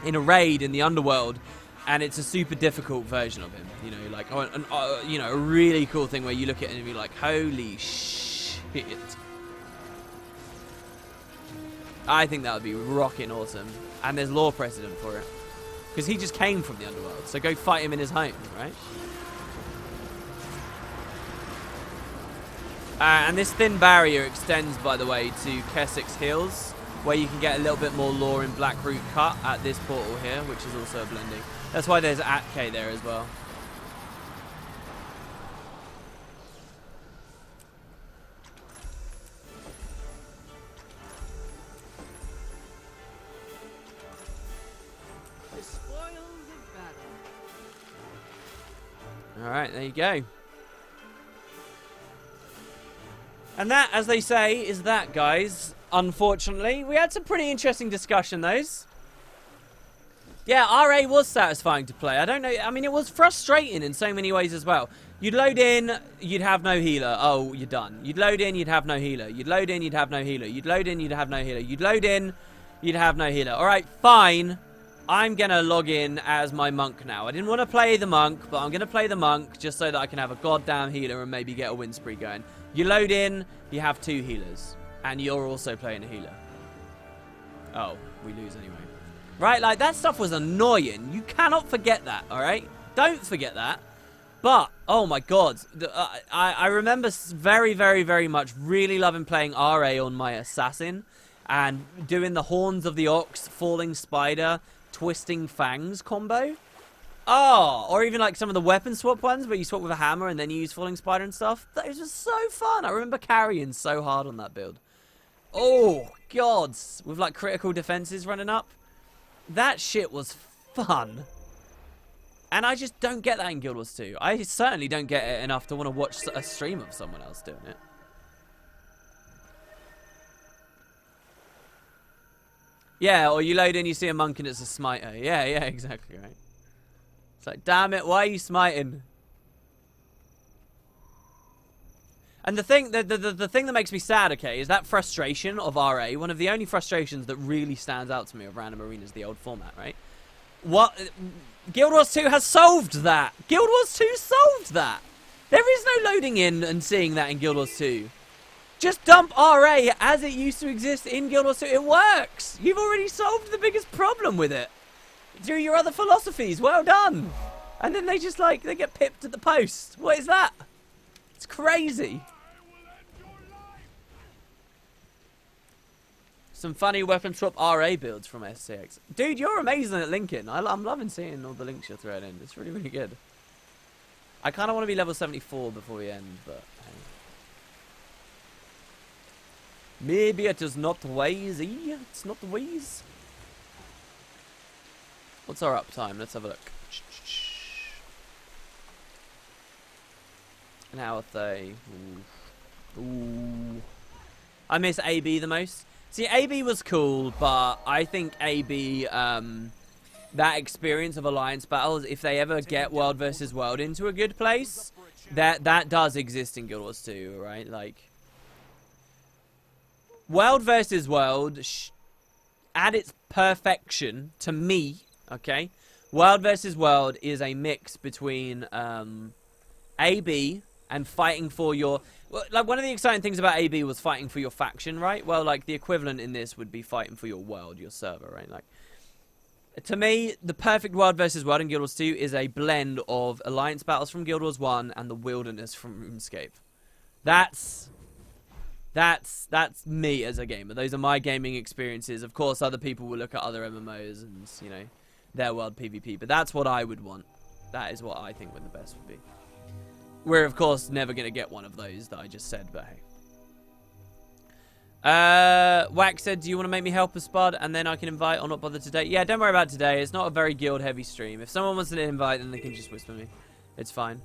in a raid in the underworld, and it's a super difficult version of him. You know, like you know, a really cool thing where you look at it and be like, holy shit! I think that would be rocking awesome, and there's lore precedent for it because he just came from the underworld. So go fight him in his home, right? And this thin barrier extends, by the way, to Keswick's Hills, where you can get a little bit more lore in Blackroot Cut at this portal here, which is also a blending. That's why there's Atk there as well. The spoils of battle. Alright, there you go. And that, as they say, is that, guys. Unfortunately, we had some pretty interesting discussion, those. Yeah, RA was satisfying to play. I don't know. I mean, it was frustrating in so many ways as well. You'd load in, you'd have no healer. Oh, you're done. You'd load in, you'd have no healer. You'd load in, you'd have no healer. You'd load in, you'd have no healer. You'd load in, you'd have no healer. All right, fine. I'm going to log in as my monk now. I didn't want to play the monk, but I'm going to play the monk just so that I can have a goddamn healer and maybe get a win spree going. You load in, you have 2 healers. And you're also playing a healer. Oh, we lose anyway. Right, like, that stuff was annoying. You cannot forget that, alright? Don't forget that. But, oh my god. I remember very, very, very much really loving playing RA on my assassin. And doing the Horns of the Ox, Falling Spider, Twisting Fangs combo. Oh, or even like some of the weapon swap ones where you swap with a hammer and then you use Falling Spider and stuff. That was just so fun. I remember carrying so hard on that build. Oh, gods. With like critical defenses running up. That shit was fun. And I just don't get that in Guild Wars 2. I certainly don't get it enough to want to watch a stream of someone else doing it. Yeah, or you load in, you see a monk and it's a smiter. Yeah, exactly, right. It's like, damn it, why are you smiting? And the thing that makes me sad, okay, is that frustration of RA. One of the only frustrations that really stands out to me of random arenas, the old format, right? Guild Wars 2 has solved that. Guild Wars 2 solved that. There is no loading in and seeing that in Guild Wars 2. Just dump RA as it used to exist in Guild Wars 2. It works. You've already solved the biggest problem with it. Do your other philosophies. Well done. And then they just like, they get pipped at the post. What is that? It's crazy. Some funny weapon swap RA builds from SCX. Dude, you're amazing at linking. I'm loving seeing all the links you're throwing in. It's really, really good. I kind of want to be level 74 before we end, but hey. Maybe it is not wise. It's not wise. What's our uptime? Let's have a look. An hour 30. Ooh. I miss AB the most. See, AB was cool, but I think AB, that experience of alliance battles, if they ever get world versus world into a good place, that does exist in Guild Wars 2, right? Like, world versus world, at its perfection, to me, okay, world versus world is a mix between AB and fighting for your... Like, one of the exciting things about AB was fighting for your faction, right? Well, like, the equivalent in this would be fighting for your world, your server, right? Like, to me, the perfect world versus world in Guild Wars 2 is a blend of alliance battles from Guild Wars 1 and the wilderness from RuneScape. That's me as a gamer. Those are my gaming experiences. Of course, other people will look at other MMOs and, you know, their world PvP, but that's what I would want. That is what I think would the best would be. We're, of course, never going to get one of those that I just said, but hey. Wax said, do you want to make me help a spud and then I can invite or not bother today? Yeah, don't worry about today. It's not a very guild-heavy stream. If someone wants to invite, then they can just whisper me. It's fine.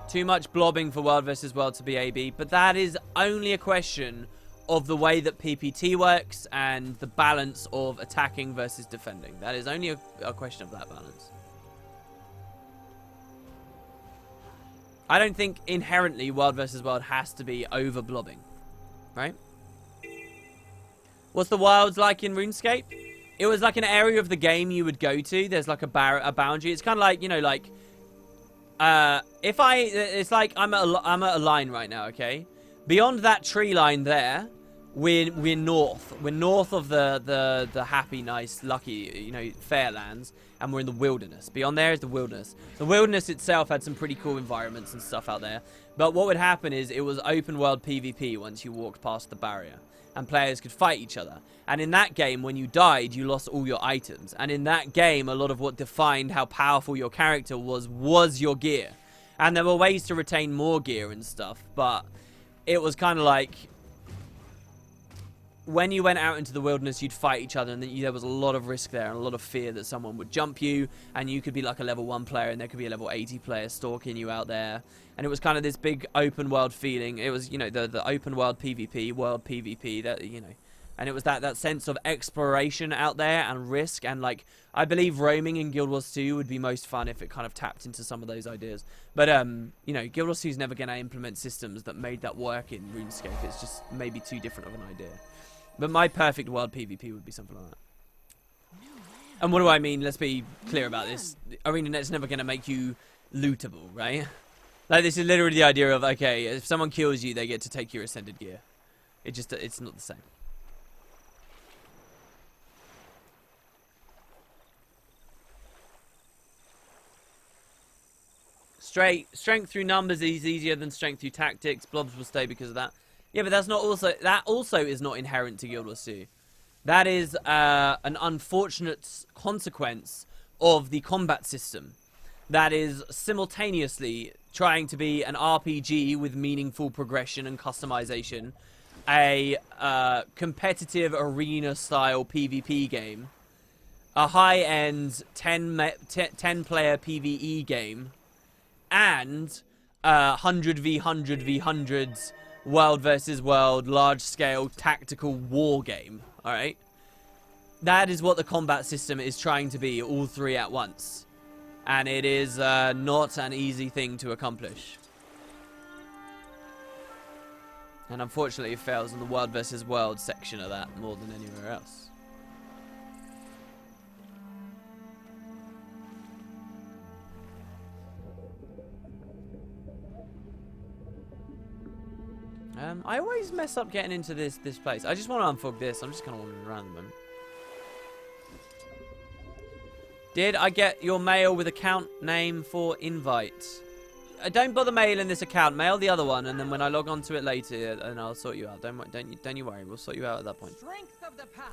Too much blobbing for World versus World to be AB, but that is only a question of the way that PPT works and the balance of attacking versus defending. That is only a question of that balance. I don't think inherently World versus World has to be over blobbing, right? What's the wilds like in RuneScape? It was like an area of the game you would go to. There's like a boundary. It's kind of like, you know, like it's like I'm at a line right now, okay? Beyond that tree line there, we're north. We're north of the happy, nice, lucky, you know, Fairlands, and we're in the wilderness. Beyond there is the wilderness. The wilderness itself had some pretty cool environments and stuff out there. But what would happen is it was open world PvP once you walked past the barrier, and players could fight each other. And in that game, when you died, you lost all your items. And in that game, a lot of what defined how powerful your character was your gear. And there were ways to retain more gear and stuff, but it was kind of like, when you went out into the wilderness, you'd fight each other, and there was a lot of risk there and a lot of fear that someone would jump you, and you could be like a level 1 player, and there could be a level 80 player stalking you out there. And it was kind of this big open world feeling. It was, you know, the open world PvP, that, you know, and it was that sense of exploration out there and risk. And like, I believe roaming in Guild Wars 2 would be most fun if it kind of tapped into some of those ideas. But you know, Guild Wars 2 is never going to implement systems that made that work in RuneScape. It's just maybe too different of an idea. But my perfect world PvP would be something like that. And what do I mean? Let's be clear about this. ArenaNet's never going to make you lootable, right? Like, this is literally the idea of, okay, if someone kills you, they get to take your ascended gear. It's not the same. Strength through numbers is easier than strength through tactics. Blobs will stay because of that. Yeah, but that also is not inherent to Guild Wars 2. That is an unfortunate consequence of the combat system. That is simultaneously trying to be an RPG with meaningful progression and customization, a competitive arena-style PvP game, a high-end 10-player PvE game, and 100v100v100s world versus world, large-scale tactical war game, alright? That is what the combat system is trying to be, all three at once. And it is not an easy thing to accomplish. And unfortunately, it fails in the world versus world section of that more than anywhere else. I always mess up getting into this place. I just want to unfog this. I'm just kind of wandering around at the moment. Did I get your mail with account name for invite? don't bother mailing this account. Mail the other one, and then when I log onto it later, and I'll sort you out. Don't you worry. We'll sort you out at that point. Strength of the pack.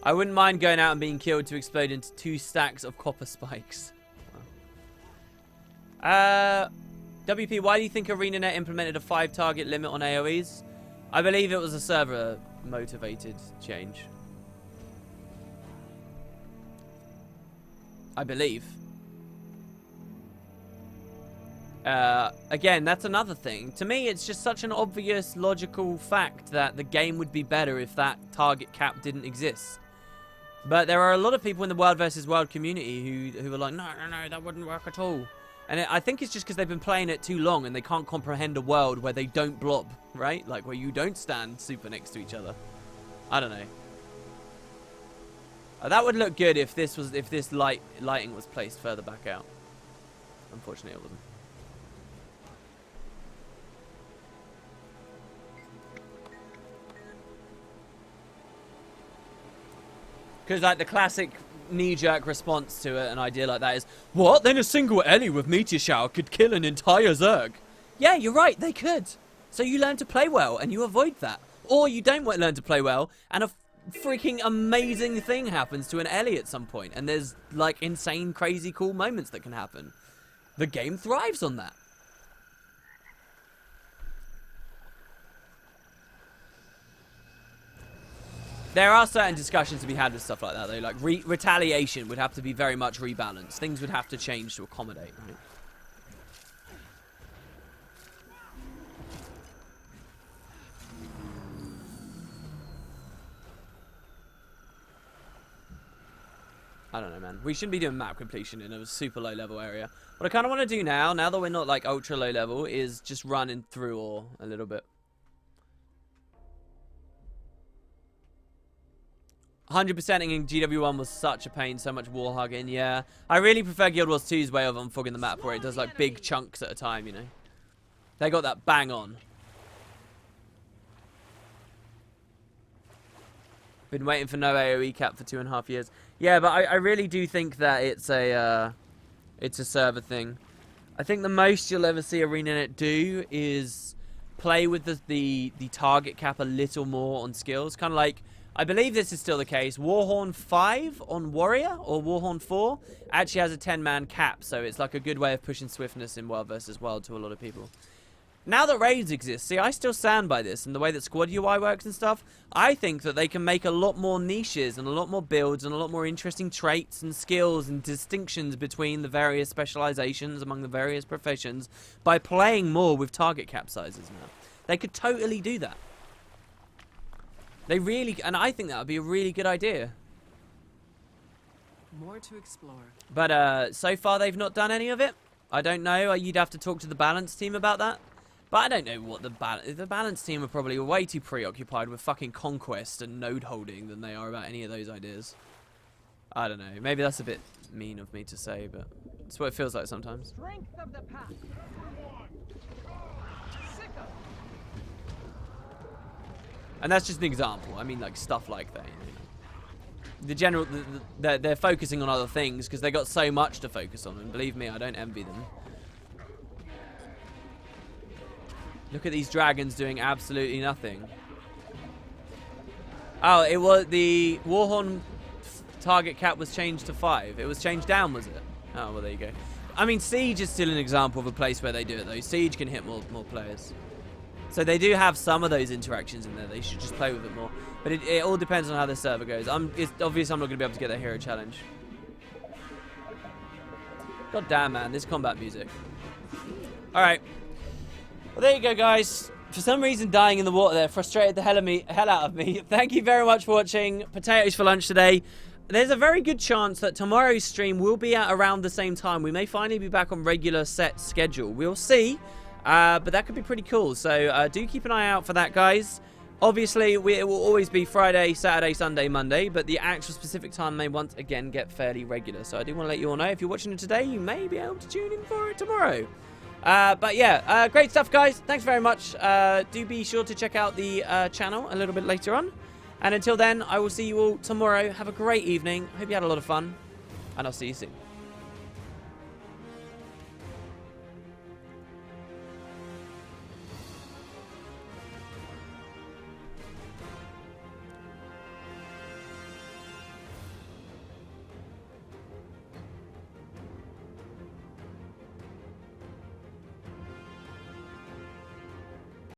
I wouldn't mind going out and being killed to explode into 2 stacks of copper spikes. WP, why do you think ArenaNet implemented a 5-target limit on AoEs? I believe it was a server-motivated change. I believe. Again, that's another thing. To me, it's just such an obvious, logical fact that the game would be better if that target cap didn't exist. But there are a lot of people in the World versus World community who are like, no, that wouldn't work at all. And I think it's just because they've been playing it too long and they can't comprehend a world where they don't blob, right? Like where you don't stand super next to each other. I don't know. That would look good if this lighting was placed further back out. Unfortunately, it wasn't. Because like the classic knee-jerk response to an idea like that is, what? Then a single Ellie with Meteor Shower could kill an entire Zerg. Yeah, you're right, they could. So you learn to play well and you avoid that. Or you don't learn to play well and a freaking amazing thing happens to an Ellie at some point, and there's like insane, crazy, cool moments that can happen. The game thrives on that. There are certain discussions to be had with stuff like that, though. Like, retaliation would have to be very much rebalanced. Things would have to change to accommodate, right? I don't know, man. We shouldn't be doing map completion in a super low level area. What I kind of want to do now that we're not like ultra low level, is just running through ore a little bit. 100%ing in GW1 was such a pain, so much wall hugging, yeah. I really prefer Guild Wars 2's way of unfogging the map, where it does like big chunks at a time, you know. They got that bang on. Been waiting for no AoE cap for 2.5 years. Yeah, but I really do think that it's a server thing. I think the most you'll ever see ArenaNet do is play with the target cap a little more on skills. Kind of like, I believe this is still the case. Warhorn 5 on Warrior, or Warhorn 4, actually has a 10-man cap, so it's like a good way of pushing swiftness in World versus World to a lot of people. Now that raids exist, see, I still stand by this, and the way that squad UI works and stuff, I think that they can make a lot more niches and a lot more builds and a lot more interesting traits and skills and distinctions between the various specializations among the various professions by playing more with target cap sizes now. They could totally do that. They really, and I think that would be a really good idea. More to explore. But so far they've not done any of it. I don't know. You'd have to talk to the balance team about that. But I don't know what the balance team are probably way too preoccupied with fucking conquest and node holding than they are about any of those ideas. I don't know. Maybe that's a bit mean of me to say, but it's what it feels like sometimes. Strength of the pack. And that's just an example. I mean, like stuff like that. You know? The general, they're focusing on other things because they got so much to focus on. And believe me, I don't envy them. Look at these dragons doing absolutely nothing. Oh, it was the Warhorn target cap was changed to 5. It was changed down, was it? Oh, well, there you go. I mean, Siege is still an example of a place where they do it, though. Siege can hit more players. So they do have some of those interactions in there. They should just play with it more. But it all depends on how the server goes. It's obvious I'm not going to be able to get that hero challenge. God damn, man. This combat music. Alright. Well, there you go, guys. For some reason, dying in the water there frustrated the hell out of me. Thank you very much for watching Potatoes for Lunch today. There's a very good chance that tomorrow's stream will be at around the same time. We may finally be back on regular set schedule. We'll see. But that could be pretty cool. So do keep an eye out for that, guys. Obviously, it will always be Friday, Saturday, Sunday, Monday. But the actual specific time may once again get fairly regular. So I do want to let you all know, if you're watching it today, you may be able to tune in for it tomorrow. But yeah, great stuff, guys. Thanks very much. Do be sure to check out the channel a little bit later on. And until then, I will see you all tomorrow. Have a great evening. Hope you had a lot of fun. And I'll see you soon.